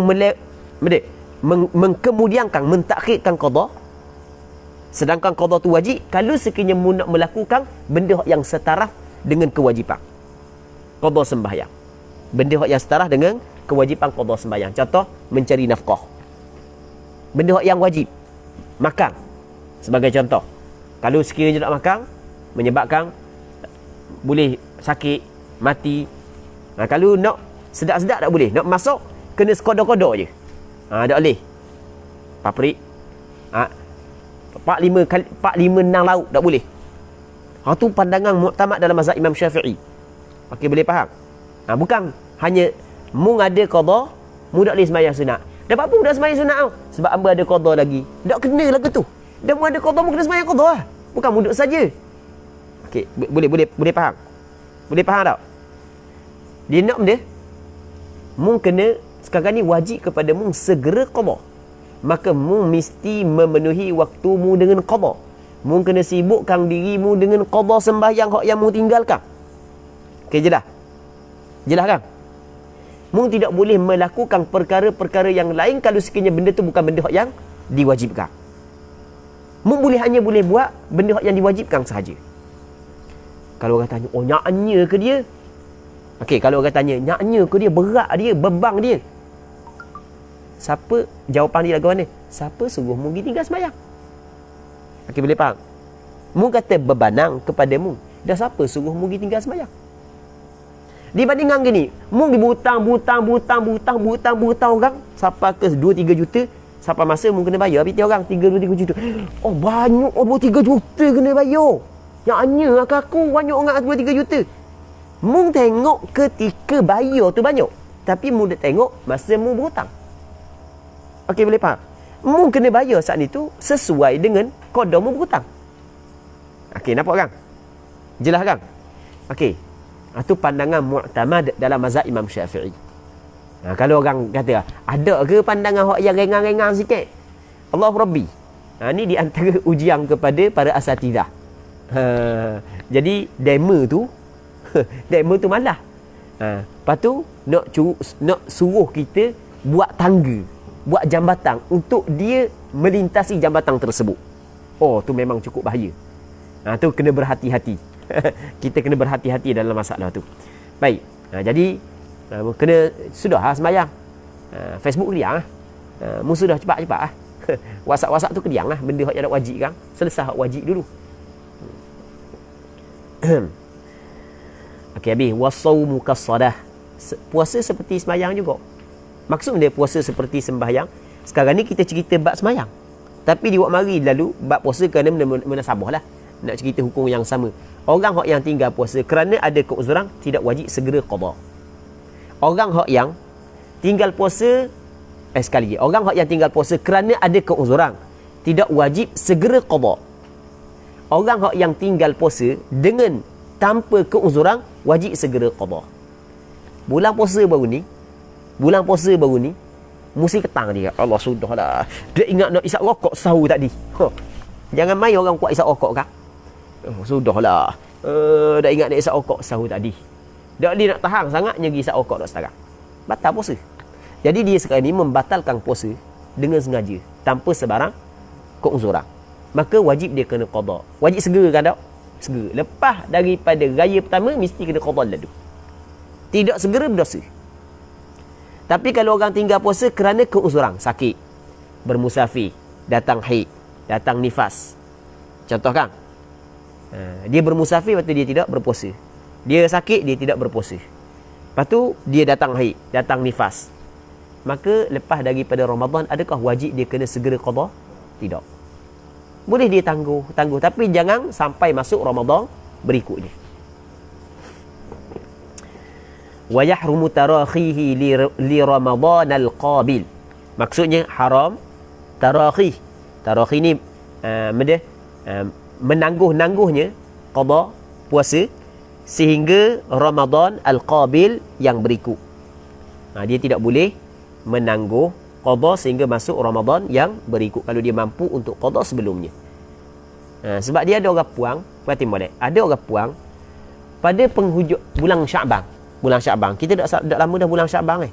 mengkemudiankan, mentakhirkan qada, sedangkan qada tu wajib kalau sekiranya mu nak melakukan benda yang setaraf dengan kewajipan qada sembahyang. Benda yang setaraf dengan kewajipan qada sembahyang. Contoh, mencari nafkah. Benda yang wajib. Makan. Sebagai contoh. Kalau sekiranya nak makan, menyebabkan boleh sakit, mati. Kalau nak sedap-sedap tak boleh. Nak masuk, kena sekodok-kodok je. Tak boleh. Paprik. 4-5 nang lauk tak boleh. Tu pandangan muktamad dalam mazhab Imam Syafi'i. Okey, boleh faham? Bukan hanya mu ada qada, mu tak boleh sembahyang sunat. Dapat apa mu dah sembahyang sunat tau? Sebab hamba ada qada lagi. Tak kena lagu tu. Dah mu ada qada, mu kena sembahyang qada lah. Bukan mu duduk saja. Okey, boleh faham? Boleh faham tak? Dia nak benda, mu kena sekarang ni wajib kepada mu segera qada. Maka mu mesti memenuhi waktu mu dengan qada. Mu kena sibukkan dirimu dengan qada sembahyang hak yang mu tinggalkan. Okey, jelas? Jelas kan? Mu tidak boleh melakukan perkara-perkara yang lain kalau sekiranya benda tu bukan benda hak yang diwajibkan. Mu hanya boleh buat benda hak yang diwajibkan sahaja. Kalau orang tanya, nyaknya ke dia? Okey, kalau orang tanya, nyaknya ke dia, berat dia, bebang dia. Siapa, jawapan dia lagu mana? Siapa suruh mu pergi tinggal sembahyang? Okey, boleh faham? Mu kata bebanang kepada mu. Dah siapa suruh mu pergi tinggal sembahyang? Dibandingkan gini, mu pergi butang orang, sampai ke 2-3 juta, sampai masa mu kena bayar piti orang 3-3 juta. Oh, banyak 2-3 juta kena bayar. Yang hanya aku banyak orang 2-3 juta. Mu tengok ketika bayar tu banyak, tapi mu dah tengok masa mu berhutang. Okey, boleh faham? Mu kena bayar saat itu sesuai dengan qada mu berhutang. Okey, nampak kan? Jelas kan? Okey. Itu pandangan mu'tamad dalam mazhab Imam Syafi'i. Kalau orang kata, ada ke pandangan hak yang ringan-ringan sikit? Allah Rabbi. Ni di antara ujian kepada para asatidah. Jadi demo tu malah. Lepas tu nak suruh kita buat tangga, buat jambatan untuk dia melintasi jambatan tersebut. Tu memang cukup bahaya. Tu kena berhati-hati. Kita kena berhati-hati dalam masalah tu. Baik. Jadi kena sudah sembahyang. Facebook kediang lah. Mu sudah cepat-cepat lah. WhatsApp tu kediang lah. Benda yang nak wajib kan. Selesai hak wajib dulu. Okey, habis. Wasawmu kasadah. Puasa seperti sembahyang juga. Maksud dia puasa seperti sembahyang. Sekarang ni kita cerita bab sembahyang. Tapi di waktu mari lalu bab puasa kerana menasabah lah. Nak cerita hukum yang sama. Orang hak yang tinggal puasa kerana ada keuzuran tidak wajib segera qada. Orang hak yang tinggal puasa sekali lagi. Orang hak yang tinggal puasa kerana ada keuzuran tidak wajib segera qada. Orang hak yang tinggal puasa dengan tanpa keuzuran wajib segera qada. Bulan puasa baru ni musim ketang dia. Allah sudahlah. Dia ingat nak isap rokok sahur tadi. Jangan main orang kuat isap rokok kan. Sudahlah. Dah ingat nak isap rokok sahur tadi. Dia nak tahan sangatnya pergi isap rokok dah sekarang. Batal puasa. Jadi dia sekarang ni membatalkan puasa dengan sengaja tanpa sebarang keuzuran. Maka wajib dia kena qada. Wajib segera kan tak? Segera. Lepas daripada raya pertama mesti kena qada dulu. Tidak segera berdosa. Tapi kalau orang tinggal puasa kerana keuzuran, sakit, bermusafir, datang haid, datang nifas. Contoh kan? Dia bermusafir, lepas tu dia tidak berpuasa. Dia sakit, dia tidak berpuasa. Lepas tu dia datang haid, datang nifas. Maka lepas daripada Ramadan, adakah wajib dia kena segera qada? Tidak. Boleh dia tangguh, tapi jangan sampai masuk Ramadan berikutnya. Wa yahrumu tarakhihi li Ramadan al-qabil. Maksudnya haram tarakhi. Tarakhi ni menangguh-nangguhnya qada puasa sehingga Ramadan al-qabil yang berikut. Dia tidak boleh menangguh qada sehingga masuk Ramadan yang berikut kalau dia mampu untuk qada sebelumnya. Sebab dia ada orang puang, perhati molek. Ada orang puang pada penghujung bulan Sya'ban. Bulan Sya'ban. Kita dah lama dah bulan Sya'ban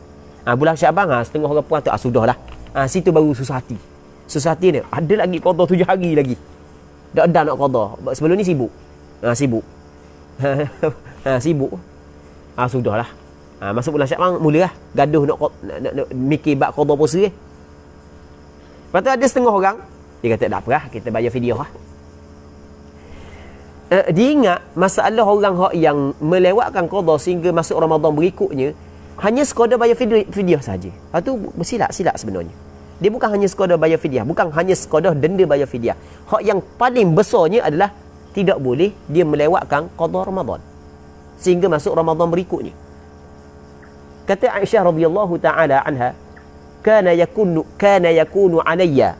bulan Sya'ban setengah orang puang tu sudahlah. Situ baru susah hati. Susah hati dia. Ada lagi qada 7 hari lagi. Dah nak qada. Sebelum ni sibuk. Sibuk. Sibuk. Sudahlah. Masuk bulan Sya'ban mulalah gaduh nak mikir bab qada puasa Lepas tu ada setengah orang dia kata tak apa kita bayar fidyah dia ingat masalah orang yang melewatkan qada sehingga masuk Ramadan berikutnya hanya sekadar bayar fidyah saja. Lepas tu bersilap sebenarnya. Dia bukan hanya sekadar bayar fidyah, bukan hanya sekadar denda bayar fidyah. Hak yang paling besarnya adalah tidak boleh dia melewatkan qada Ramadan sehingga masuk Ramadan berikutnya. Kata Aisyah radhiyallahu taala anha, kana yakunu alayya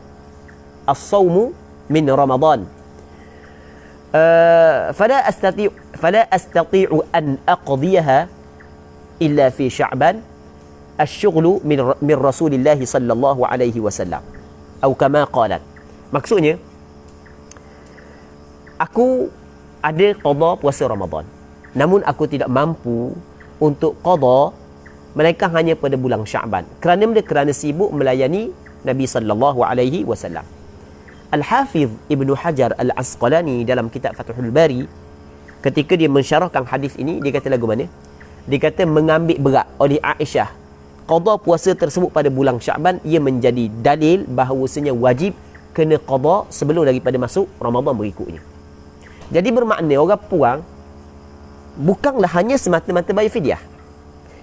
as-sawmu min Ramadan. فلا أستطيع أن أقضيها إلا في شعبان الشغل من رسول الله صلى الله عليه وسلم أو كما قالت. Maksudnya aku ada qada puasa Ramadan, namun aku tidak mampu untuk qada melainkan hanya pada bulan Sya'ban kerana sibuk melayani Nabi sallallahu alaihi wasallam. Al-Hafiz Ibnu Hajar Al-Asqalani dalam kitab Fathul Bari ketika dia mensyarahkan hadis ini, dia kata lagu mana? Dia kata mengambil berat oleh Aisyah qada puasa tersebut pada bulan Sya'ban, ia menjadi dalil bahawasanya wajib kena qada sebelum daripada masuk Ramadan berikutnya. Jadi bermakna orang puang bukanlah hanya semata-mata bayar fidyah.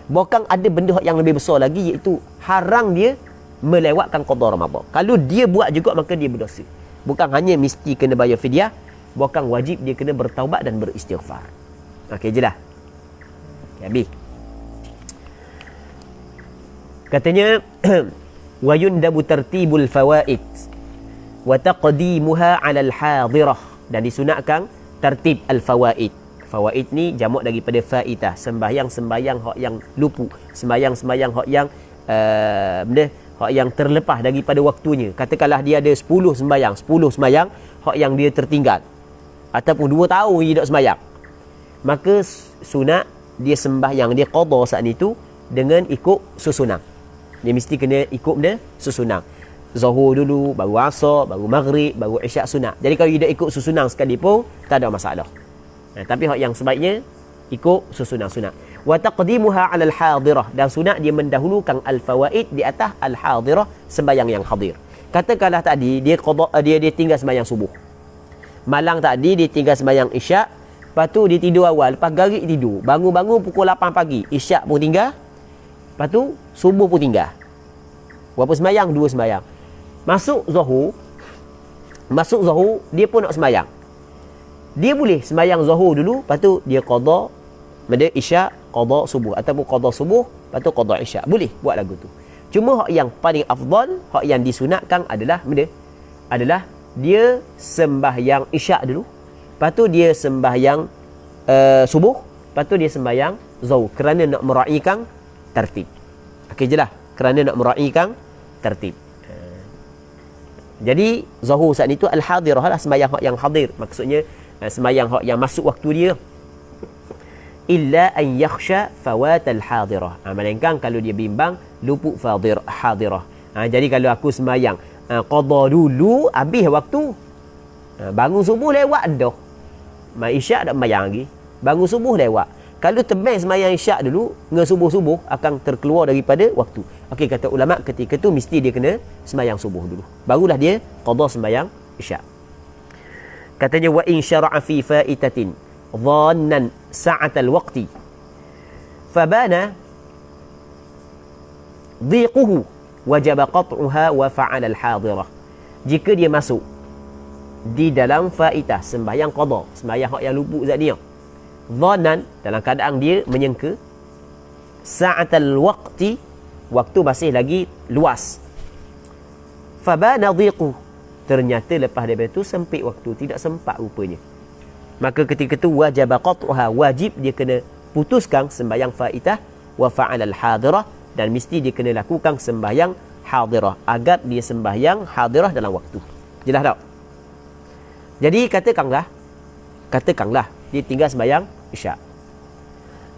Bahkan ada benda yang lebih besar lagi, iaitu haram dia melewatkan qada Ramadan. Kalau dia buat juga maka dia berdosa. Bukan hanya mesti kena bayar fidyah, bahkan wajib dia kena bertaubat dan beristighfar. Okey je lah. Habis. Katanya wa yundabu tartibul fawaid wa taqdimuha 'ala al-hadirah, dan disunatkan tertib al-fawaid. Fawaid ni jamak daripada faitah, sembahyang hak yang lupu, sembahyang hak yang hak yang terlepas daripada waktunya. Katakanlah dia ada 10 sembahyang hak yang dia tertinggal, ataupun 2 tahun dia tak sembahyang, maka sunat dia sembahyang, dia qada saat itu dengan ikut susunan. Dia mesti kena ikut benda susunan. Zuhur dulu, baru asar, baru maghrib, baru isyak sunat. Jadi kalau dia ikut susunan sekalipun tak ada masalah. Tapi hak yang sebaiknya ikut susunan sunat. Wa taqdimuha 'ala al-hadirah, dan sunat dia mendahulukan al-fawaid di atas al-hadirah, sembahyang yang hadir. Katakanlah tadi dia tinggal sembahyang subuh. Malang tadi dia tinggal sembahyang isyak, lepas tu dia tidur awal, lepas garik tidur. Bangun-bangun pukul 8 pagi, isyak pun tinggal. Lepas tu subuh pun tinggal. Berapa sembahyang? 2 sembahyang. Masuk zuhur dia pun nak sembahyang. Dia boleh sembahyang zuhur dulu, lepas tu dia qada pada isyak, qada subuh, ataupun qada subuh, lepas tu qada isyak. Boleh buat lagu tu. Cuma hak yang paling afdal, hak yang disunatkan adalah dia sembahyang isyak dulu, lepas tu dia sembahyang subuh, lepas tu dia sembahyang zuhur, kerana nak meraihkan tertib. Okey je lah, kerana nak meraihkan tertib. Jadi zuhur saat itu al-hadirah lah, sembahyang hak yang hadir. Maksudnya sembahyang hak yang masuk waktu dia. Illa an yakhsha fawat al-hadirah. Melainkan kalau dia bimbang luput hadirah. Jadi kalau aku sembahyang qada dulu, habis waktu, bangun subuh lewat dah. Isyak tak sembahyang lagi. Bangun subuh lewat. Kalau tebang sembahyang isyak dulu, dengan subuh-subuh akan terkeluar daripada waktu. Okey, kata ulama ketika tu mesti dia kena sembahyang subuh dulu. Barulah dia qada sembahyang isyak. Katanya wa in syara'a fi fa'itatin dhannan sa'atal waqti fabana dhiquhu wajaba qat'uha wa fa'ala al-hadirah. Jika dia masuk di dalam faitah sembahyang qada, sembahyang hak yang luput zat dia, dhannan dalam keadaan dia menyangka, sa'atal waqti waktu masih lagi luas, fabana dhiquhu ternyata lepas daripada itu sempit waktu, tidak sempat rupanya, maka ketika itu wajib qat'uha, wajib dia kena putuskan sembahyang faitah, wa fa'al al-hadirah, dan mesti dia kena lakukan sembahyang hadirah agar dia sembahyang hadirah dalam waktu. Jelas tak? Jadi katakanlah dia tinggal sembahyang isyak.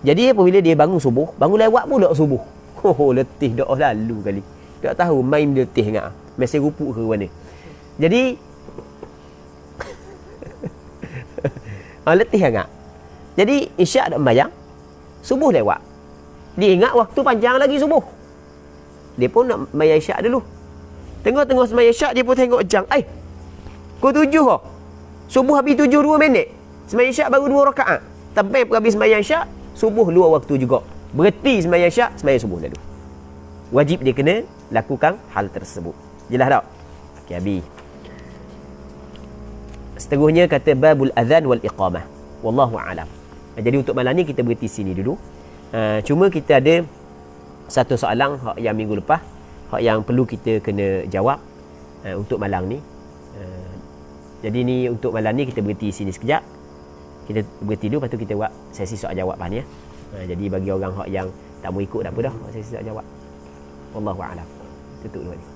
Jadi apabila dia bangun subuh, bangun lewat pula subuh. Oh, letih dah lalu kali. Tak tahu main letih ngak. Masih rupuk ke mana. Jadi letih sangat. Jadi isyak dak sembahyang, subuh lewat. Dia ingat waktu panjang lagi subuh. Dia pun nak sembahyang isyak dulu. Tengok-tengok sembahyang isyak, dia pun tengok jam. Pukul 7 dah. Subuh habis 7 2 minit. Sembahyang isyak baru 2 rakaat. Tapi habis sembahyang isyak, subuh luar waktu juga. Berhenti sembahyang isyak, sembahyang subuh lalu. Wajib dia kena lakukan hal tersebut. Jelas tak? Okey, habis. Seterusnya kata babul adhan wal iqamah. Wallahu a'lam. Jadi untuk malam ni kita berhenti sini dulu. Cuma kita ada satu soalan hak yang minggu lepas, hak yang perlu kita kena jawab untuk malam ni. Jadi ni untuk malam ni kita berhenti sini sekejap. Kita berhenti dulu, lepas tu kita buat sesi soal jawapan ya. Jadi bagi orang hak yang tak mau ikut tak apa dah, sesi soal jawab. Wallahu a'lam. Tutup dulu ni.